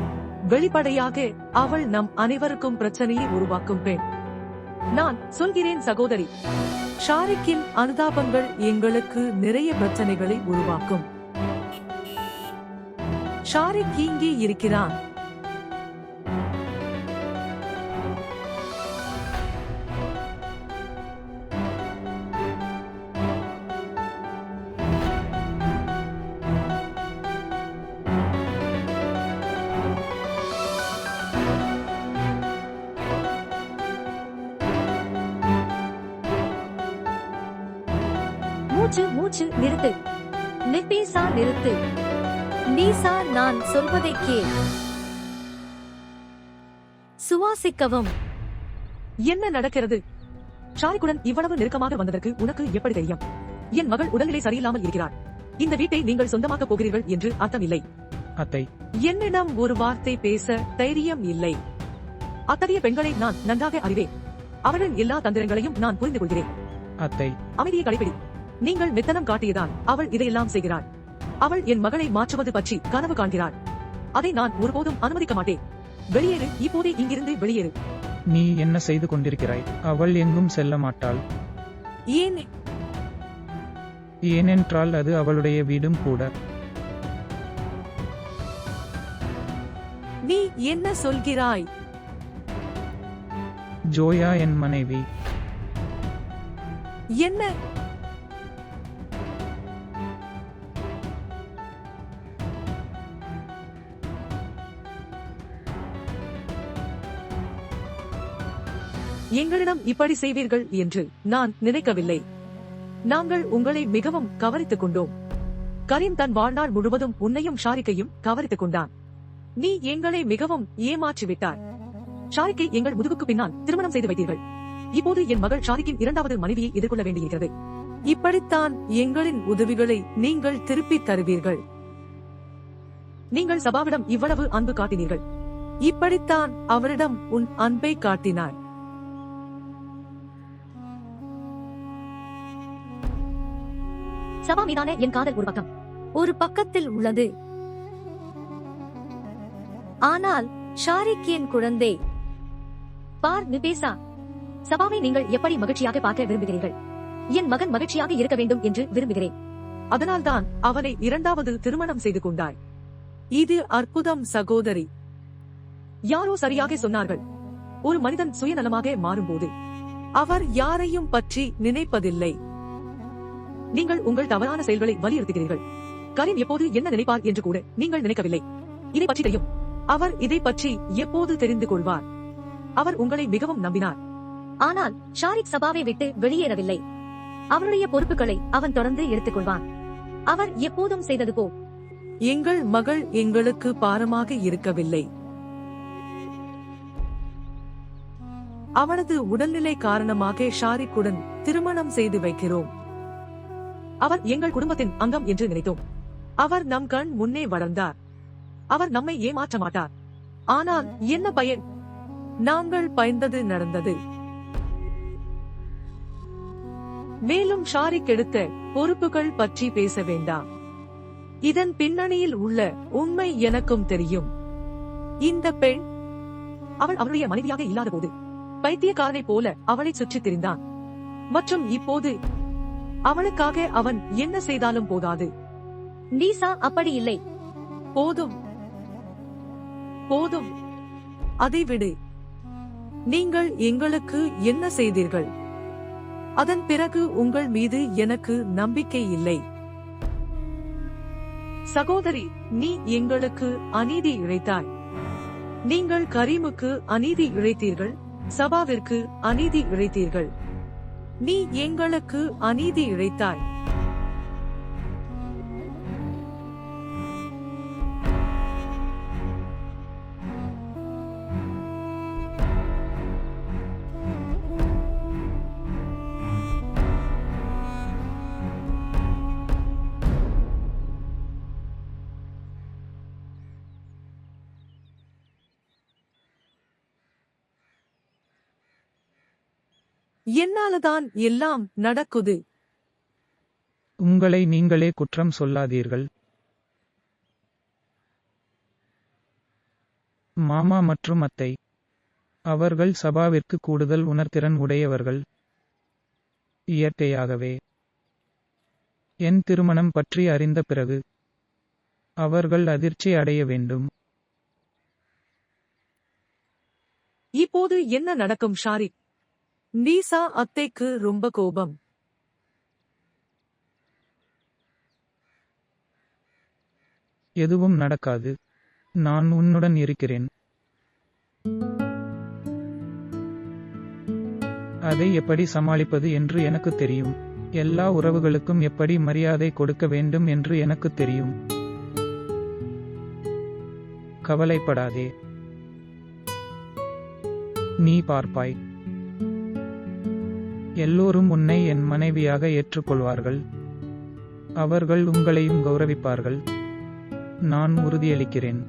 வெளிப்படையாக அவள் நம் அனைவருக்கும் பிரச்சனையை உருவாக்கும் பெண். நான் சொல்கிறேன் சகோதரி, ஷாரிக்கின் அனுதாபங்கள் எங்களுக்கு நிறைய பிரச்சனைகளை உருவாக்கும். ஷாரிக் இங்கே இருக்கிறான். மூச்சு நிறுத்து. நிபேசா நிறுத்து. நீசா, நான் சொல்வதை கேள். சுவாசிக்கவும். என்ன நடக்கிறது? ஷாரிக்குடன் இவ்வளவு நெருக்கமாக வந்ததற்கு உனக்கு எப்படி தெரியும்? என் மகள் உடல்நிலை சரியில்லாமல் இருக்கிறார். இந்த வீட்டை நீங்கள் சொந்தமாக்க போகிறீர்கள் என்று அர்த்தம் இல்லை. அத்தை, என்னிடம் ஒரு வார்த்தை பேச தைரியம் இல்லை. அத்தகைய பெண்களை நான் நன்றாக அறிவேன். அவளின் எல்லா தந்திரங்களையும் நான் புரிந்து கொள்கிறேன். அத்தை, அமைதியை கடைபிடி. நீங்கள் மெத்தனம் காட்டியதால் அவள் இதையெல்லாம் செய்கிறாள். அவள் என் மகளை மாற்றுவது பற்றி கனவு காண்கிறாள். அதை நான் ஒருபோதும் அனுமதிக்க மாட்டேன். வெளியேறு, இப்போதே இங்கிருந்து வெளியேறு. நீ என்ன செய்து கொண்டிருக்கிறாய்? அவள் எங்கும் செல்ல மாட்டாள். ஏன்? ஏனென்றால் அது அவளுடைய வீடும் கூட. நீ என்ன சொல்கிறாய்? ஜோயா என் மனைவி. என்ன? எங்களிடம் இப்படி செய்வீர்கள் என்று நான் நினைக்கவில்லை. நாங்கள் உங்களை மிகவும் கவனித்துக் கொண்டோம். கரீம் தன் வாழ்நாள் முழுவதும் உன்னையும் ஷாரிக்கையும் கவனித்துக் கொண்டான். நீ எங்களை மிகவும் ஏமாற்றிவிட்டாய். ஷாரிக்கை எங்கள் முதுகுக்கு பின்னால் திருமணம் செய்து வைத்தீர்கள். இப்போது என் மகள் ஷாரிக்கின் இரண்டாவது மனைவியை எதிர்கொள்ள வேண்டியிருக்கிறது. இப்படித்தான் எங்களின் உதவிகளை நீங்கள் திருப்பித் தருவீர்கள். நீங்கள் சபாவிடம் இவ்வளவு அன்பு காட்டினீர்கள். இப்படித்தான் அவரிடம் உன் அன்பை காட்டினாய். சபா மீதான என் காதல் ஒரு பக்கத்தில் உள்ளது. ஆனால் ஷாரிக் என் குழந்தை. பார் நிபேசா, சபாவை நீங்கள் எப்படி மகிழ்ச்சியாக பார்க்க விரும்புகிறீர்கள்? என் மகன் மகிழ்ச்சியாக இருக்க வேண்டும் என்று விரும்புகிறேன். அதனால்தான் அவனை இரண்டாவது திருமணம் செய்து கொண்டாய். இது அற்புதம் சகோதரி. யாரோ சரியாக சொன்னார்கள், ஒரு மனிதன் சுயநலமாக மாறும்போது அவர் யாரையும் பற்றி நினைப்பதில்லை. நீங்கள் உங்கள் தவறான செயல்களை வலியுறுத்துகிறீர்கள். கரீம் எப்போது என்ன நினைப்பார் என்று கூட நீங்கள் நினைக்கவில்லை. இதை பற்றி தெரியும். அவர் இதை பற்றி எப்போது தெரிந்து கொள்வார்? அவர் உங்களை மிகவும் நம்பினார். ஆனால் ஷாரிக் சபாவை விட்டு வெளியேறவில்லை. அவருடைய பொறுப்புகளை அவன் தொடர்ந்து எடுத்துக்கொள்வான். அவர் எப்போதும் செய்தது போ. எங்கள் மகள் எங்களுக்கு பாரமாக இருக்கவில்லை. அவனது உடல்நிலை காரணமாக ஷாரிக்குடன் திருமணம் செய்து வைக்கிறோம். அவர் எங்கள் குடும்பத்தின் அங்கம் என்று நினைத்தோம். அவர் நம் கண் முன்னே வளர்ந்தார். அவர் நம்மை ஏமாற்ற மாட்டார். ஆனால் என்ன பயன்? நாங்கள் பயந்தது நடந்தது. மேலும் ஷாரிக் எடுத்த பொறுப்புகள் பற்றி பேச வேண்டாம். இதன் பின்னணியில் உள்ள உண்மை எனக்கும் தெரியும். இந்த பெண், அவள் அவளுடைய மனைவியாக இல்லாத போது பைத்தியக்காரனை போல அவளை சுற்றித் திரிந்தான். மற்றும் இப்போது அவளுக்காக அவன் என்ன செய்தாலும் போதாது. நீசா அப்படி இல்லை. போதும் போதும், அதை விடு. நீங்கள் எங்களுக்கு என்ன செய்தீர்கள்? அதன் பிறகு உங்கள் மீது எனக்கு நம்பிக்கை இல்லை. சகோதரி, நீ எங்களுக்கு அநீதி இழைத்தாய். நீங்கள் கரீமுக்கு அநீதி இழைத்தீர்கள், சபாவிற்கு அநீதி இழைத்தீர்கள். நீ எங்களுக்கு அநீதி இழைத்தாய். என்னாலதான் எல்லாம் நடக்குது. உங்களை நீங்களே குற்றம் சொல்லாதீர்கள். மாமா மற்றும் அத்தை அவர்கள் சபாவிற்கு கூடுதல் உணர்திறன் உடையவர்கள். இயற்கையாகவே என் திருமணம் பற்றி அறிந்த பிறகு அவர்கள் அதிர்ச்சி அடைய வேண்டும். இப்போது என்ன நடக்கும் ஷாரிக்? நீசா அத்தைக்கு ரொம்ப கோபம். எதுவும் நடக்காது. நான் உன்னுடன் இருக்கிறேன். அதை எப்படி சமாளிப்பது என்று எனக்கு தெரியும். எல்லா உறவுகளுக்கும் எப்படி மரியாதை கொடுக்க வேண்டும் என்று எனக்கு தெரியும். கவலைப்படாதே, நீ பார்ப்பாய். எல்லோரும் உன்னை என் மனைவியாக ஏற்றுக்கொள்வார்கள். அவர்கள் உங்களையும் கௌரவிப்பார்கள். நான் உறுதியளிக்கிறேன்.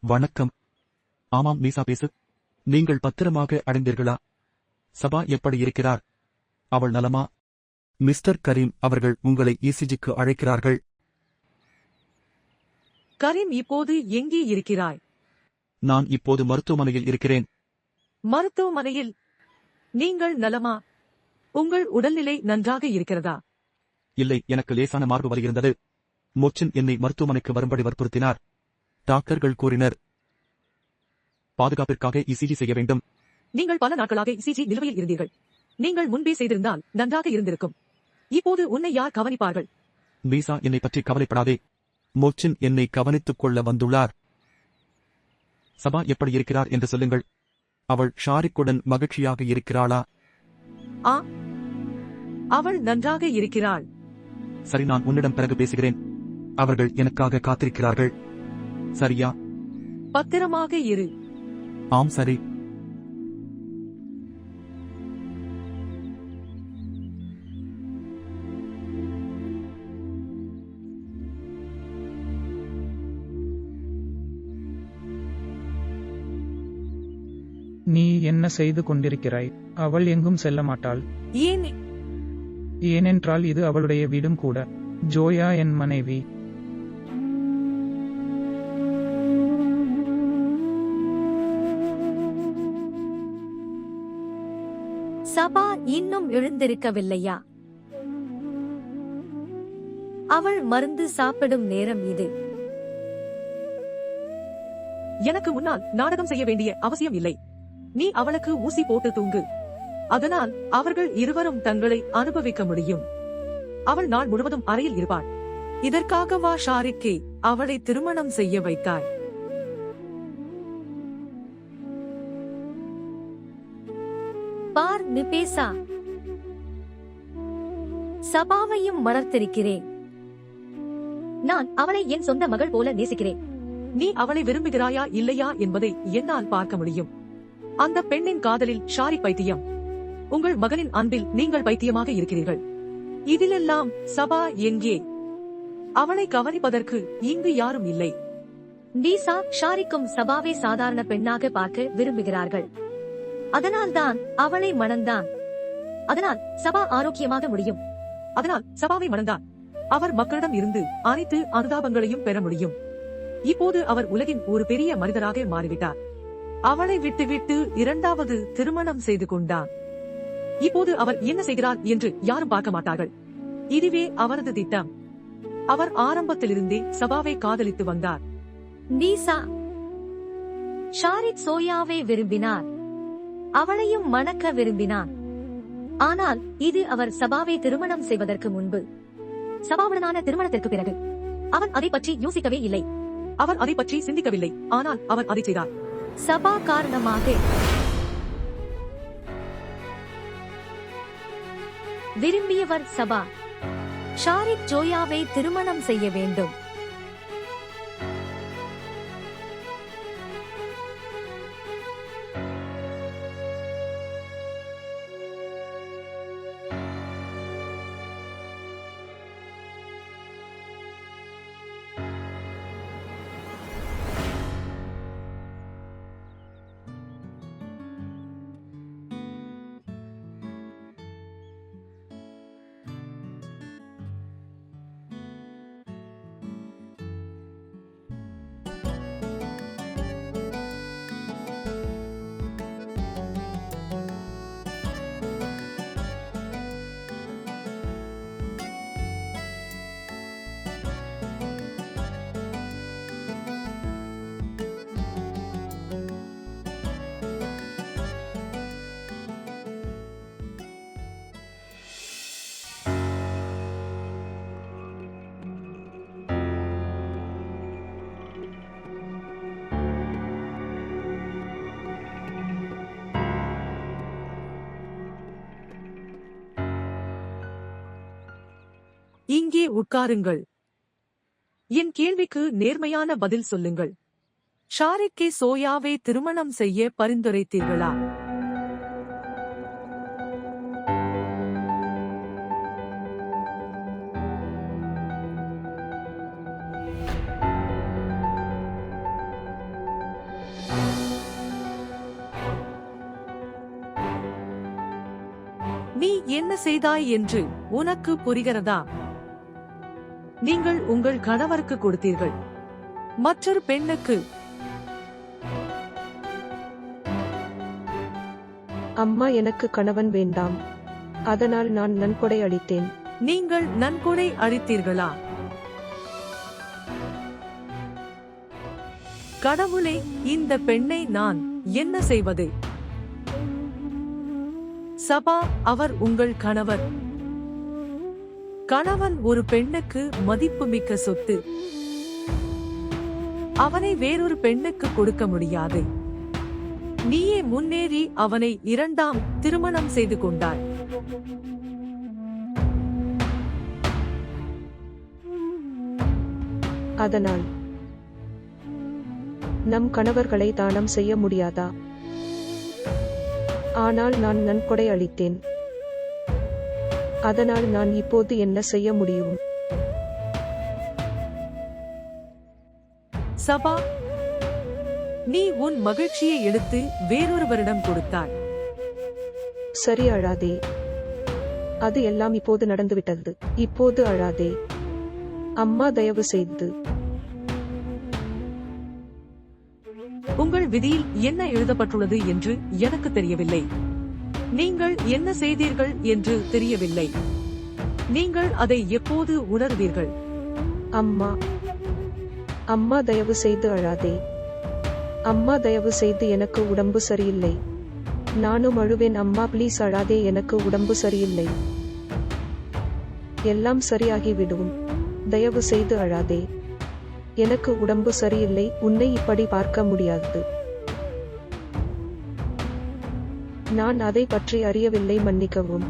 வணக்கம். ஆமாம் நீசா, பேசு. நீங்கள் பத்திரமாக அடைந்தீர்களா? சபா எப்படி இருக்கிறார்? அவள் நலமா? மிஸ்டர் கரீம் அவர்கள் உங்களை இசிஜிக்கு அழைக்கிறார்கள். கரீம், இப்போது எங்கே இருக்கிறாய்? நான் இப்போது மருத்துவமனையில் இருக்கிறேன். மருத்துவமனையில்? நீங்கள் நலமா? உங்கள் உடல்நிலை நன்றாக இருக்கிறதா? இல்லை, எனக்கு லேசான மார்பு வலி இருந்தது. மொச்சின் என்னை மருத்துவமனைக்கு வரும்படி வற்புறுத்தினார். டாக்டர்கள் கூறினர், பாதுகாப்பிற்காக இசிஜி செய்ய வேண்டும். நீங்கள் பல நாட்களாக இசிஜி நிலுவையில் இருந்தீர்கள். நீங்கள் முன்பே செய்திருந்தால் நன்றாக இருந்திருக்கும். இப்போது உன்னை யார் கவனிப்பார்கள்? மீசா, என்னை பற்றி கவலைப்படாதே. மொச்சின் என்னை கவனித்துக் கொள்ள வந்துள்ளார். சபா எப்படி இருக்கிறார் என்று சொல்லுங்கள். அவள் ஷாரிக்குடன் மகிழ்ச்சியாக இருக்கிறாளா? ஆ, அவள் நன்றாக இருக்கிறாள். சரி, நான் உன்னிடம் பிறகு பேசுகிறேன். அவர்கள் எனக்காக காத்திருக்கிறார்கள். சரியா? பத்திரமாக இரு. ஆம், சரி. நீ என்ன செய்து கொண்டிருக்கிறாய்? அவள் எங்கும் செல்ல மாட்டாள். ஏன்? ஏனென்றால் இது அவளுடைய வீடும் கூட. ஜோயா என் மனைவி. சபா இன்னும் எழுந்திருக்கவில்லையா? அவள் மருந்து சாப்பிடும் நேரம் இது. எனக்கு முன்னால் நாடகம் செய்ய வேண்டிய அவசியம் இல்லை. நீ அவளுக்கு ஊசி போட்டு தூங்கு. அதனால் அவர்கள் இருவரும் தங்களை அனுபவிக்க முடியும். அவள் நாள் முழுவதும் அறையில் இருப்பாள். இதற்காகவா ஷாரிக்கே அவளை திருமணம் செய்ய வைத்தாய்? பார் நிபேசா, சபாவையும் வளர்த்திருக்கிறேன். நான் அவளை என் சொந்த மகள் போல நேசிக்கிறேன். நீ அவளை விரும்புகிறாயா இல்லையா என்பதை என்னால் பார்க்க முடியும். அந்த பெண்ணின் காதலில் ஷாரிக் பைத்தியம். உங்கள் மகனின் அன்பில் நீங்கள் பைத்தியமாக இருக்கிறீர்கள். இதிலெல்லாம் சபா எங்கே? அவளை கவனிப்பதற்கு இங்கு யாரும் இல்லை. நீசா ஷாரிக்கும் சபாவை சாதாரண பெண்ணாக பார்க்க விரும்புகிறார்கள். அதனால்தான் அவளை மணந்தான். அதனால் சபா ஆரோக்கியமாக முடியும். அதனால் சபாவை மணந்தான். அவர் மக்களிடம் இருந்து அனைத்து அனுதாபங்களையும் பெற முடியும். இப்போது அவர் உலகின் ஒரு பெரிய மனிதராக மாறிவிட்டார். அவளை விட்டுவிட்டு இரண்டாவது திருமணம் செய்து கொண்டார். இப்போது அவர் என்ன செய்கிறார் என்று யாரும் பார்க்க மாட்டார்கள். இதுவே அவரது திட்டம். அவர் ஆரம்பத்திலிருந்தே சபாவை காதலித்து வந்தார். நீசா ஷாரிக் சோயாவை விரும்பினார். அவளையும் மணக்க விரும்பினார். ஆனால் இது அவர் சபாவை திருமணம் செய்வதற்கு முன்பு. சபாவுடனான திருமணத்திற்கு பிறகு அவன் அதை பற்றி யோசிக்கவே இல்லை. அவர் அதை பற்றி சிந்திக்கவில்லை. ஆனால் அவர் அதை செய்தார். சபா காரணமாக விரும்பியவர் சபா. ஷாரிக் ஜோயாவை திருமணம் செய்ய வேண்டும். இங்கே உட்காருங்கள். என் கேள்விக்கு நேர்மையான பதில் சொல்லுங்கள். ஷாரிக்கே சோயாவை திருமணம் செய்ய பரிந்துரைத்தீர்களா? நீ என்ன செய்தாய் என்று உனக்கு புரிகிறதா? நீங்கள் உங்கள் கணவருக்கு கொடுத்தீர்கள். மற்றொரு பெண்ணுக்கு. அம்மா, எனக்கு கணவன் வேண்டாம். அதனால் நான் நன்கொடை அளித்தேன். நீங்கள் நன்கொடை அளித்தீர்களா? கடவுளே, இந்த பெண்ணை நான் என்ன செய்வது? சபா, அவர் உங்கள் கணவர். கணவன் ஒரு பெண்ணுக்கு மதிப்புமிக்க சொத்து. அவனை வேறொரு பெண்ணுக்கு கொடுக்க முடியாது. நீயே முன்னேறி அவனை இரண்டாம் திருமணம் செய்து கொண்டாய். அதனால் நம் கணவர்களை தானம் செய்ய முடியாதா? ஆனால் நான் நன்கொடை அளித்தேன். அதனால் நான் இப்போது என்ன செய்ய முடியும்? சபா, நீ உன் மகிழ்ச்சியை எடுத்து வேறொருவரிடம் கொடுத்தாய். சரி, அழாதே. அது எல்லாம் இப்போது நடந்துவிட்டது. இப்போது அழாதே. அம்மா, தயவு செய்து. உங்கள் விதியில் என்ன எழுதப்பட்டுள்ளது என்று எனக்கு தெரியவில்லை. நீங்கள் என்ன செய்தீர்கள் என்று தெரியவில்லை. நீங்கள் அதை எப்போது உணர்வீர்கள்? அம்மா, அம்மா, தயவு செய்து அழாதே. அம்மா, தயவு செய்து, எனக்கு உடம்பு சரியில்லை. நானும் அழுவேன். அம்மா, ப்ளீஸ் அழாதே. எனக்கு உடம்பு சரியில்லை. எல்லாம் சரியாகிவிடும். தயவு செய்து அழாதே. எனக்கு உடம்பு சரியில்லை. உன்னை இப்படி பார்க்க முடியாது. நான் அதை பற்றி அறியவில்லை. மன்னிக்கவும்.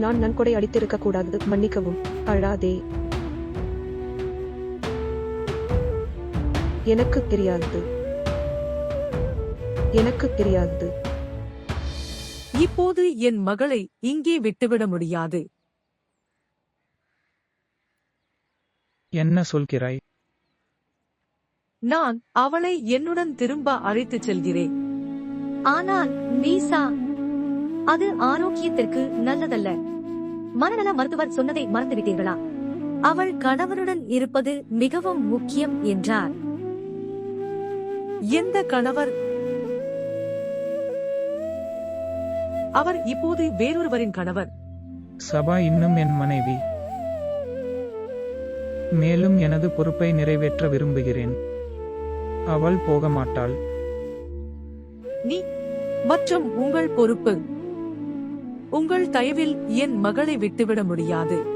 நான் நன்கொடை அளித்திருக்க கூடாது. மன்னிக்கவும். அழாதே. எனக்கு தெரியாது. எனக்கு தெரியாது. இப்போது என் மகளை இங்கே விட்டுவிட முடியாது. என்ன சொல்கிறாய்? நான் அவளை என்னுடன் திரும்ப அழைத்துச் செல்கிறேன். ஆனால் நீசா, அது ஆரோக்கியத்திற்கு நல்லதல்ல. மனநல மருத்துவர் சொன்னதை மறந்துவிட்டீர்களா? அவள் கணவனுடன் இருப்பது மிகவும் முக்கியம் என்றார். எந்த கணவர்? அவர் இப்போது வேறொருவரின் கணவர். சபா இன்னும் என் மனைவி. மேலும் எனது பொறுப்பை நிறைவேற்ற விரும்புகிறேன். அவள் போக மாட்டாள். நீ மற்றும் உங்கள் பொறுப்பு. உங்கள் தயவில் என் மகளை விட்டுவிட முடியாது.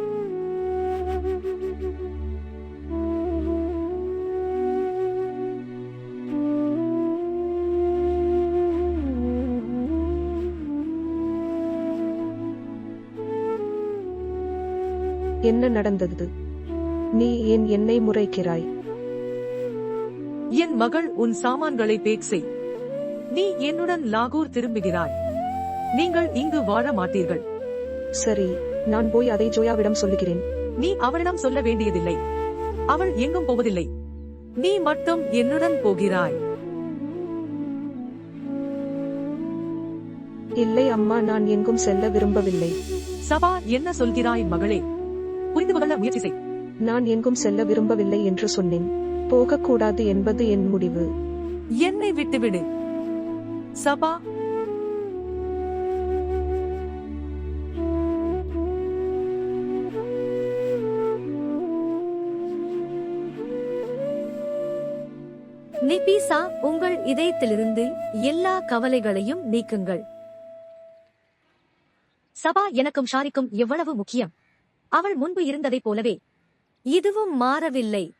என்ன நடந்தது? நீ ஏன் என்னை முறைக்கிறாய்? என் மகள் உன் சாமான்களை பேக் செய். நீ என்னுடன் லாகூர் திரும்புகிறாய். நீங்கள் இங்கு வாழ மாட்டீர்கள். சரி, நான் போய் அதை ஜோயாவிடம் சொல்லுகிறேன். நீ அவளிடம் சொல்ல வேண்டியதில்லை. அவள் எங்கும் போவதில்லை. நீ மட்டும் என்னுடன் போகிறாய். இல்லை அம்மா, நான் எங்கும் செல்ல விரும்பவில்லை. சபா, என்ன சொல்கிறாய் மகளே? புரிந்து கொள்ள முயற்சி செய். நான் எங்கும் செல்ல விரும்பவில்லை என்று சொன்னேன். போகக்கூடாது என்பது என் முடிவு. என்னை விட்டுவிடு சபா. நிபீசா, உங்கள் இதயத்திலிருந்து எல்லா கவலைகளையும் நீக்குங்கள். சபா எனக்கும் ஷாரிக்கும் எவ்வளவு முக்கியம். அவள் முன்பு இருந்ததைப் போலவே இதுவும் மாறவில்லை.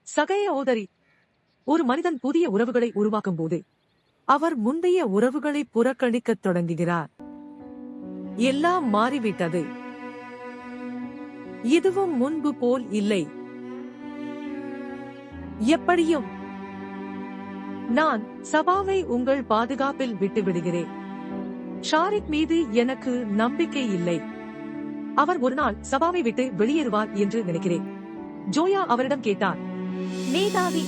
சகோதரி, ஒரு மனிதன் புதிய உறவுகளை உருவாக்கும் போது அவர் முந்தைய உறவுகளை புறக்கணிக்கத் தொடங்குகிறார். எல்லாம் மாறிவிட்டது. இதுவும் முன்பு போல் இல்லை. எப்படியும் நான் சபாவை உங்கள் பாதுகாப்பில் விட்டுவிடுகிறேன். ஷாரிக் மீது எனக்கு நம்பிக்கை இல்லை. அவர் ஒரு நாள் சபாவை விட்டு வெளியேறுவார் என்று நினைக்கிறேன். ஜோயா அவரிடம் கேட்டார். மேதாவி,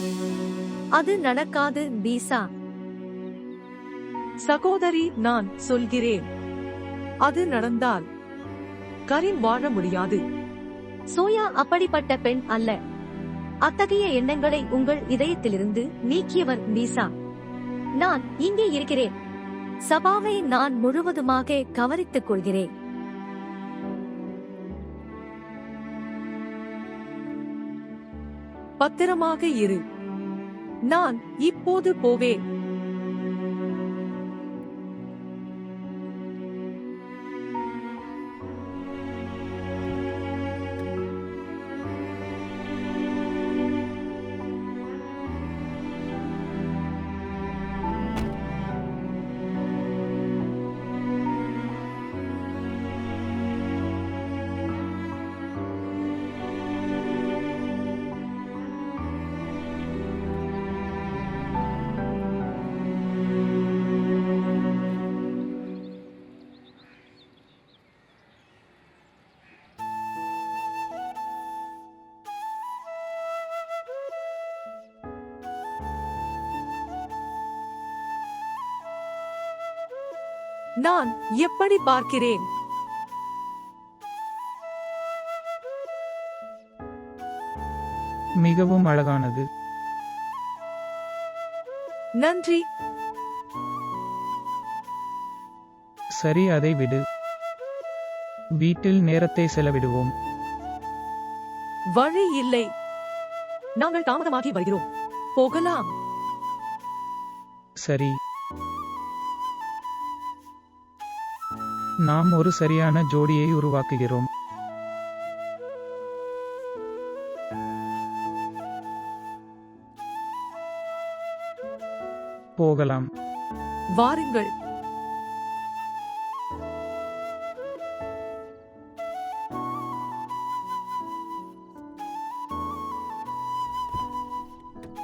அது நடக்காது பீசா. சகோதரி, நான் சொல்கிறேன், அது நடந்தால் கரீம் வாழ முடியாது. சோயா அப்படிப்பட்ட பெண் அல்ல. அத்தகைய எண்ணங்களை உங்கள் இதயத்திலிருந்து நீக்கியவர் பீசா. நான் இங்கே இருக்கிறேன். சபாவை நான் முழுவதுமாக கவனித்துக் கொள்கிறேன். பத்திரமாக இரு. நான் இப்போது போவேன். நான் எப்படி பார்க்கிறேன்? மிகவும் அழகானது. நன்றி. சரி, அதை விடு. வீட்டில் நேரத்தை செலவிடுவோம். வழி இல்லை. நாங்கள் தாமதமாகி வருகிறோம். போகலாம். சரி, நாம் ஒரு சரியான ஜோடியை உருவாக்குகிறோம். போகலாம். வாருங்கள்.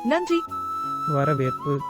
நன்றி. வரவேற்பு.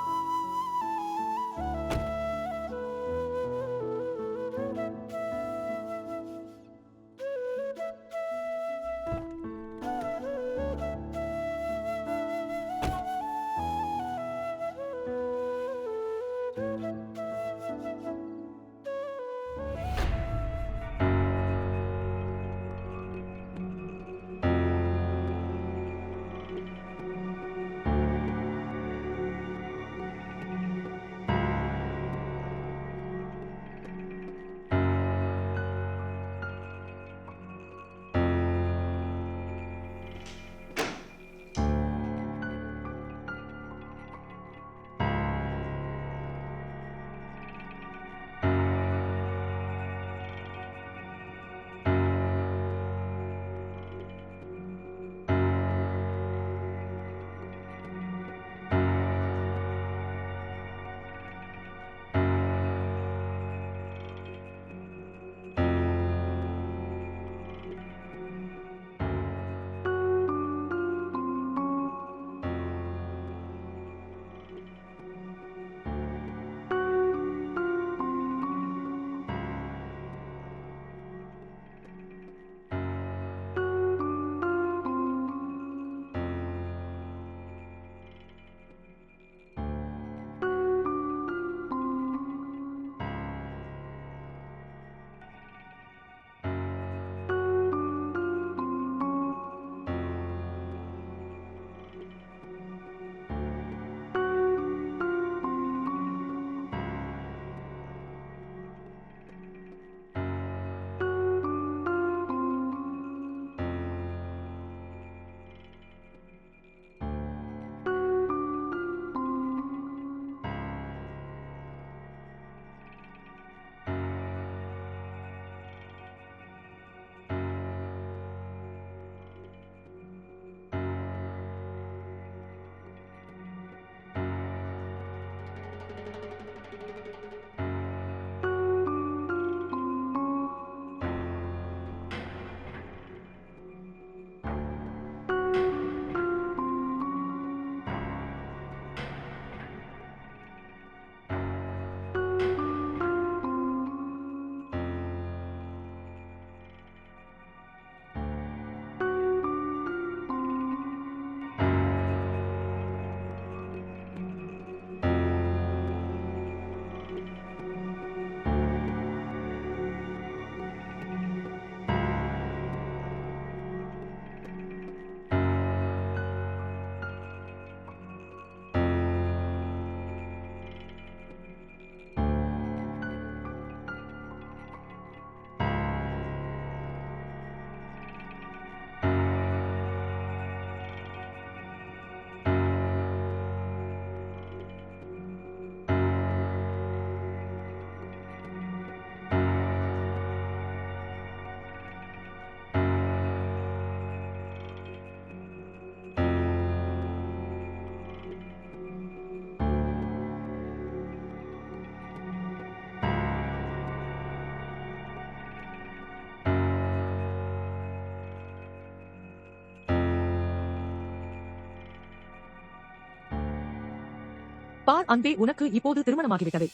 பார் அன்பே, உனக்கு இப்போது திருமணமாகிவிட்டது.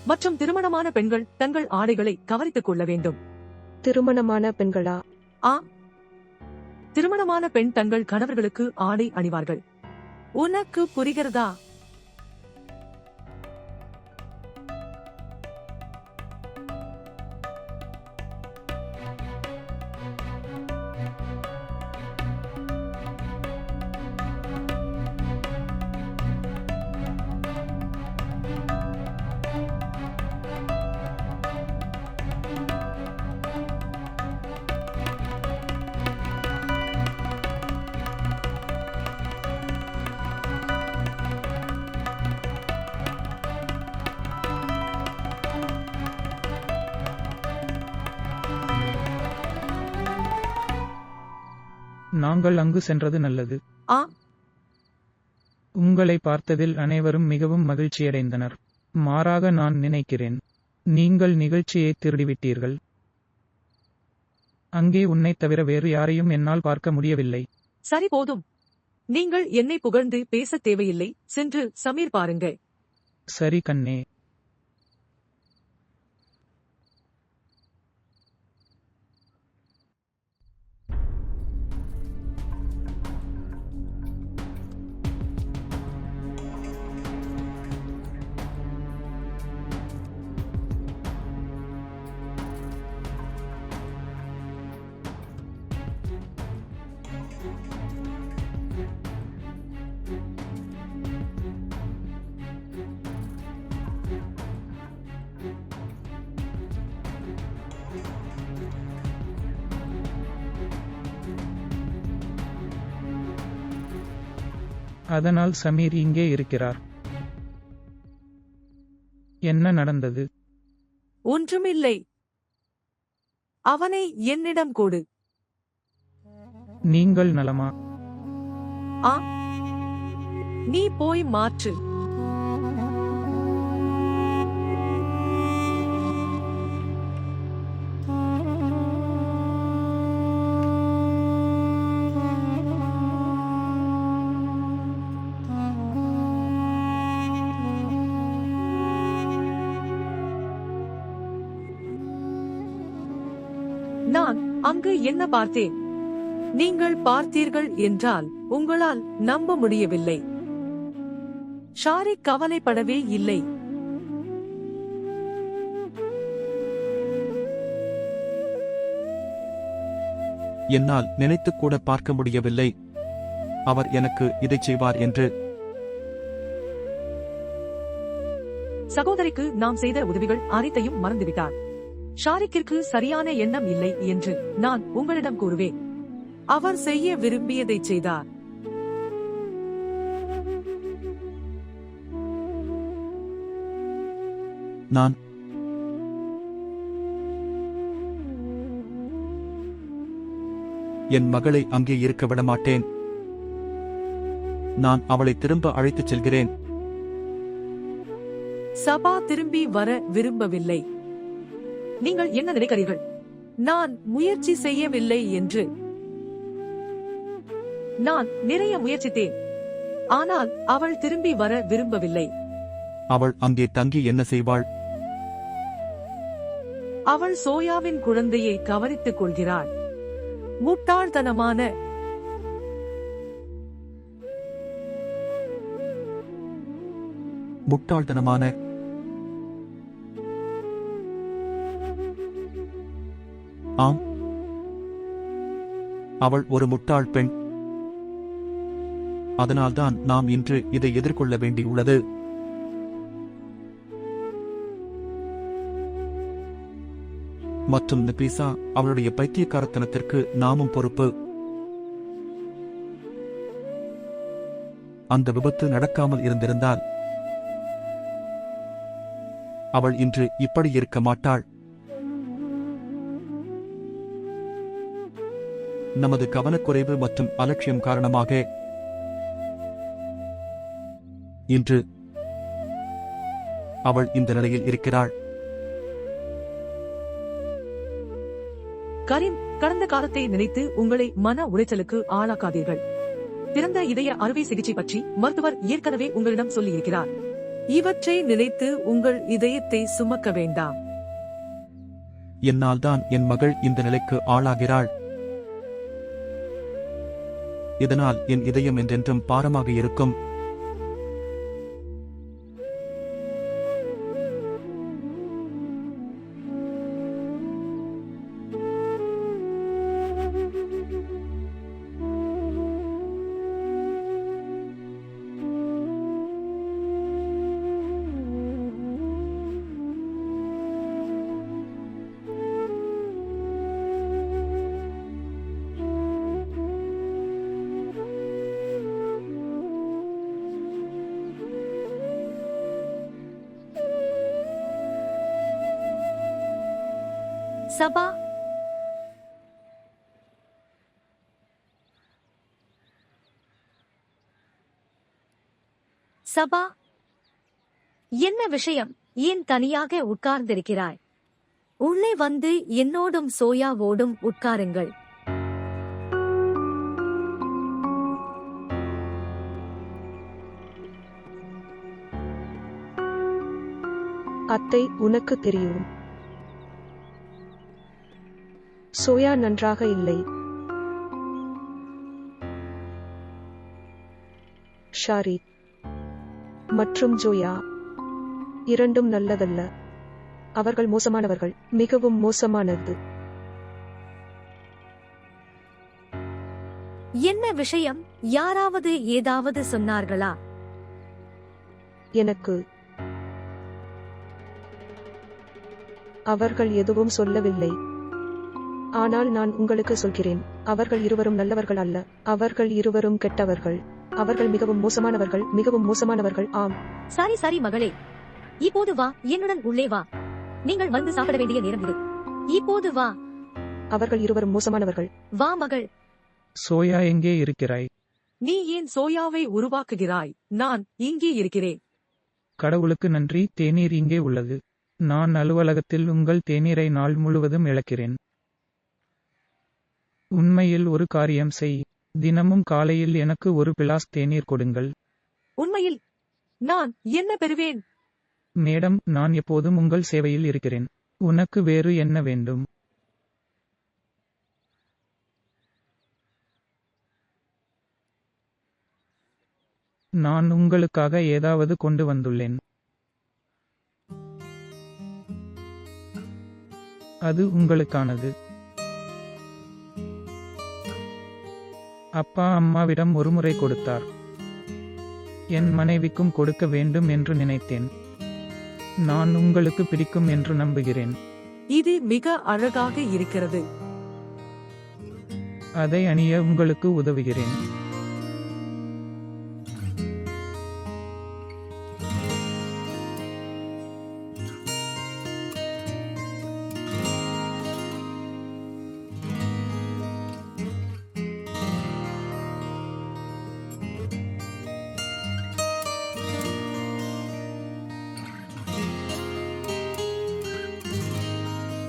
மற்றும் திருமணமான பெண்கள் தங்கள் ஆடைகளை கவனித்துக் கொள்ள வேண்டும். திருமணமான பெண்களா? ஆம், திருமணமான பெண் தங்கள் கணவர்களுக்கு ஆடை அணிவார்கள். உனக்கு புரிகிறதா? நாங்கள் அங்கு சென்றது நல்லது. ஆம், உங்களை பார்த்ததில் அனைவரும் மிகவும் மகிழ்ச்சியடைந்தனர். மாறாக நான் நினைக்கிறேன், நீங்கள் நிகழ்ச்சியை திருடிவிட்டீர்கள். அங்கே உன்னைத் தவிர வேறு யாரையும் என்னால் பார்க்க முடியவில்லை. சரி போதும். நீங்கள் என்னை புகழ்ந்து பேசத் தேவையில்லை. சென்று சமீர் பாருங்க. சரி கண்ணே. அதனால் சமீர் இங்கே இருக்கிறார். என்ன நடந்தது? ஒன்றுமில்லை. அவனை என்னிடம் கொடு. நீங்கள் நலமா? ஆ, நீ போய் மாற்று. நான் அங்கு என்ன பார்த்தேன்? நீங்கள் பார்த்தீர்கள் என்றால் உங்களால் நம்ப முடியவில்லை. ஷாரிக் கவலைப்படவே இல்லை. என்னால் நினைத்துக் கூட பார்க்க முடியவில்லை அவர் எனக்கு இதைச் செய்வார் என்று. சகோதரிக்கு நாம் செய்த உதவிகள் அனைத்தையும் மறந்துவிட்டார். ஷாரிக்கிற்கு சரியான எண்ணம் இல்லை என்று நான் உங்களிடம் கூறுவேன். அவர் செய்ய விரும்பியதைச் செய்தார். நான் என் மகளை அங்கே இருக்க விடமாட்டேன். நான் அவளை திரும்ப அழைத்துச் செல்கிறேன். சபா திரும்பி வர விரும்பவில்லை. நீங்கள் என்ன நினைக்கிறீர்கள்? நான் முயற்சி செய்யவில்லை என்று. நான் நிறைய முயற்சித்தேன், ஆனால் அவள் திரும்பி வர விரும்பவில்லை. அவள் அங்கே தங்கி என்ன செய்வாள்? அவள் சோயாவின் குழந்தையை கவனித்துக் கொள்கிறாள். முட்டாள்தனமான முட்டாள்தனமான ஆம், அவள் ஒரு முட்டாள் பெண். அதனால்தான் நாம் இன்று இதை எதிர்கொள்ள வேண்டியுள்ளது. மற்றும் நிபீசா அவளுடைய பைத்தியக்காரத்தனத்திற்கு நாமும் பொறுப்பு. அந்த விபத்து நடக்காமல் இருந்திருந்தால் அவள் இன்று இப்படி இருக்க மாட்டாள். நமது கவனக்குறைவு மற்றும் அலட்சியம் காரணமாக இன்று அவள் இந்த நிலையில் இருக்கிறாள். கரீம், கடந்த காலத்தை நினைத்து உங்களை மன உளைச்சலுக்கு ஆளாக்காதீர்கள். திறந்த இதய அறுவை சிகிச்சை பற்றி மருத்துவர் ஏற்கனவே உங்களிடம் சொல்லியிருக்கிறார். இவற்றை நினைத்து உங்கள் இதயத்தை சுமக்க வேண்டாம். என்னால் தான் என் மகள் இந்த நிலைக்கு ஆளாகிறாள். இதனால் என் இதயம் என்றென்றும் பாரமாக இருக்கும். சபா, சபா, என்ன விஷயம்? ஏன் தனியாக உட்கார்ந்திருக்கிறாய்? உள்ளே வந்து என்னோடும் சோயாவோடும் உட்காருங்கள். அத்தை, உனக்கு தெரியும், சோயா நன்றாக இல்லை. ஷாரி மற்றும் ஜோயா இரண்டும் நல்லதல்ல. அவர்கள் மோசமானவர்கள், மிகவும் மோசமானது. என்ன விஷயம்? யாராவது ஏதாவது சொன்னார்களா? எனக்கு அவர்கள் எதுவும் சொல்லவில்லை. ஆனால் நான் உங்களுக்கு சொல்கிறேன், அவர்கள் இருவரும் நல்லவர்கள் அல்ல. அவர்கள் இருவரும் கெட்டவர்கள். அவர்கள் மிகவும் மோசமானவர்கள், மிகவும் மோசமானவர்கள். ஆம். சரி சரி மகளே, இப்போது வா, என்னுடன் உள்ளே வா. நீங்கள் வந்து சாப்பிட வேண்டிய நேரம் இது. இப்போது வா. அவர்கள் இருவரும் மோசமானவர்கள். வா மகள். சோயா எங்கே இருக்கிறாய்? நீ ஏன் சோயாவை உருவாக்குகிறாய்? நான் இங்கே இருக்கிறேன். கடவுளுக்கு நன்றி, தேநீர் இங்கே உள்ளது. நான் அலுவலகத்தில் உங்கள் தேநீரை நாள் முழுவதும் இழக்கிறேன். உண்மையில் ஒரு காரியம் செய். தினமும் காலையில் எனக்கு ஒரு பிளாஸ் தேநீர் கொடுங்கள். உண்மையில் நான் என்ன பெறுவேன்? மேடம், நான் எப்போதும் உங்கள் சேவையில் இருக்கிறேன். உனக்கு வேறு என்ன வேண்டும்? நான் உங்களுக்காக ஏதாவது கொண்டு வந்துள்ளேன். அது உங்களுக்கானது. அப்பா அம்மாவிடம் ஒருமுறை கொடுத்தார். என் மனைவிக்கும் கொடுக்க வேண்டும் என்று நினைத்தேன். நான் உங்களுக்கு பிடிக்கும் என்று நம்புகிறேன். இது மிக அழகாக இருக்கிறது. அதை அணிய உங்களுக்கு உதவுகிறேன்.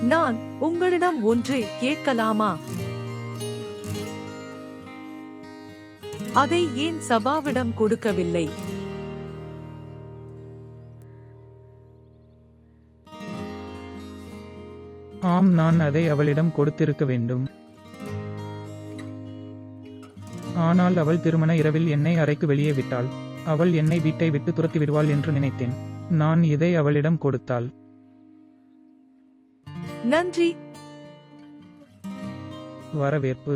நான் உங்களிடம் ஒன்று கேட்கலாமா? அதை ஏன் சபாவிடம் கொடுக்கவில்லை? ஆம், நான் அதை அவளிடம் கொடுத்திருக்க வேண்டும். ஆனால் அவள் திருமண இரவில் என்னை அறைக்கு வெளியே விட்டாள். அவள் என்னை வீட்டை விட்டு துரத்தி விடுவாள் என்று நினைத்தேன். நான் இதை அவளிடம் கொடுத்தாள். நன்றி. வரவேற்பு.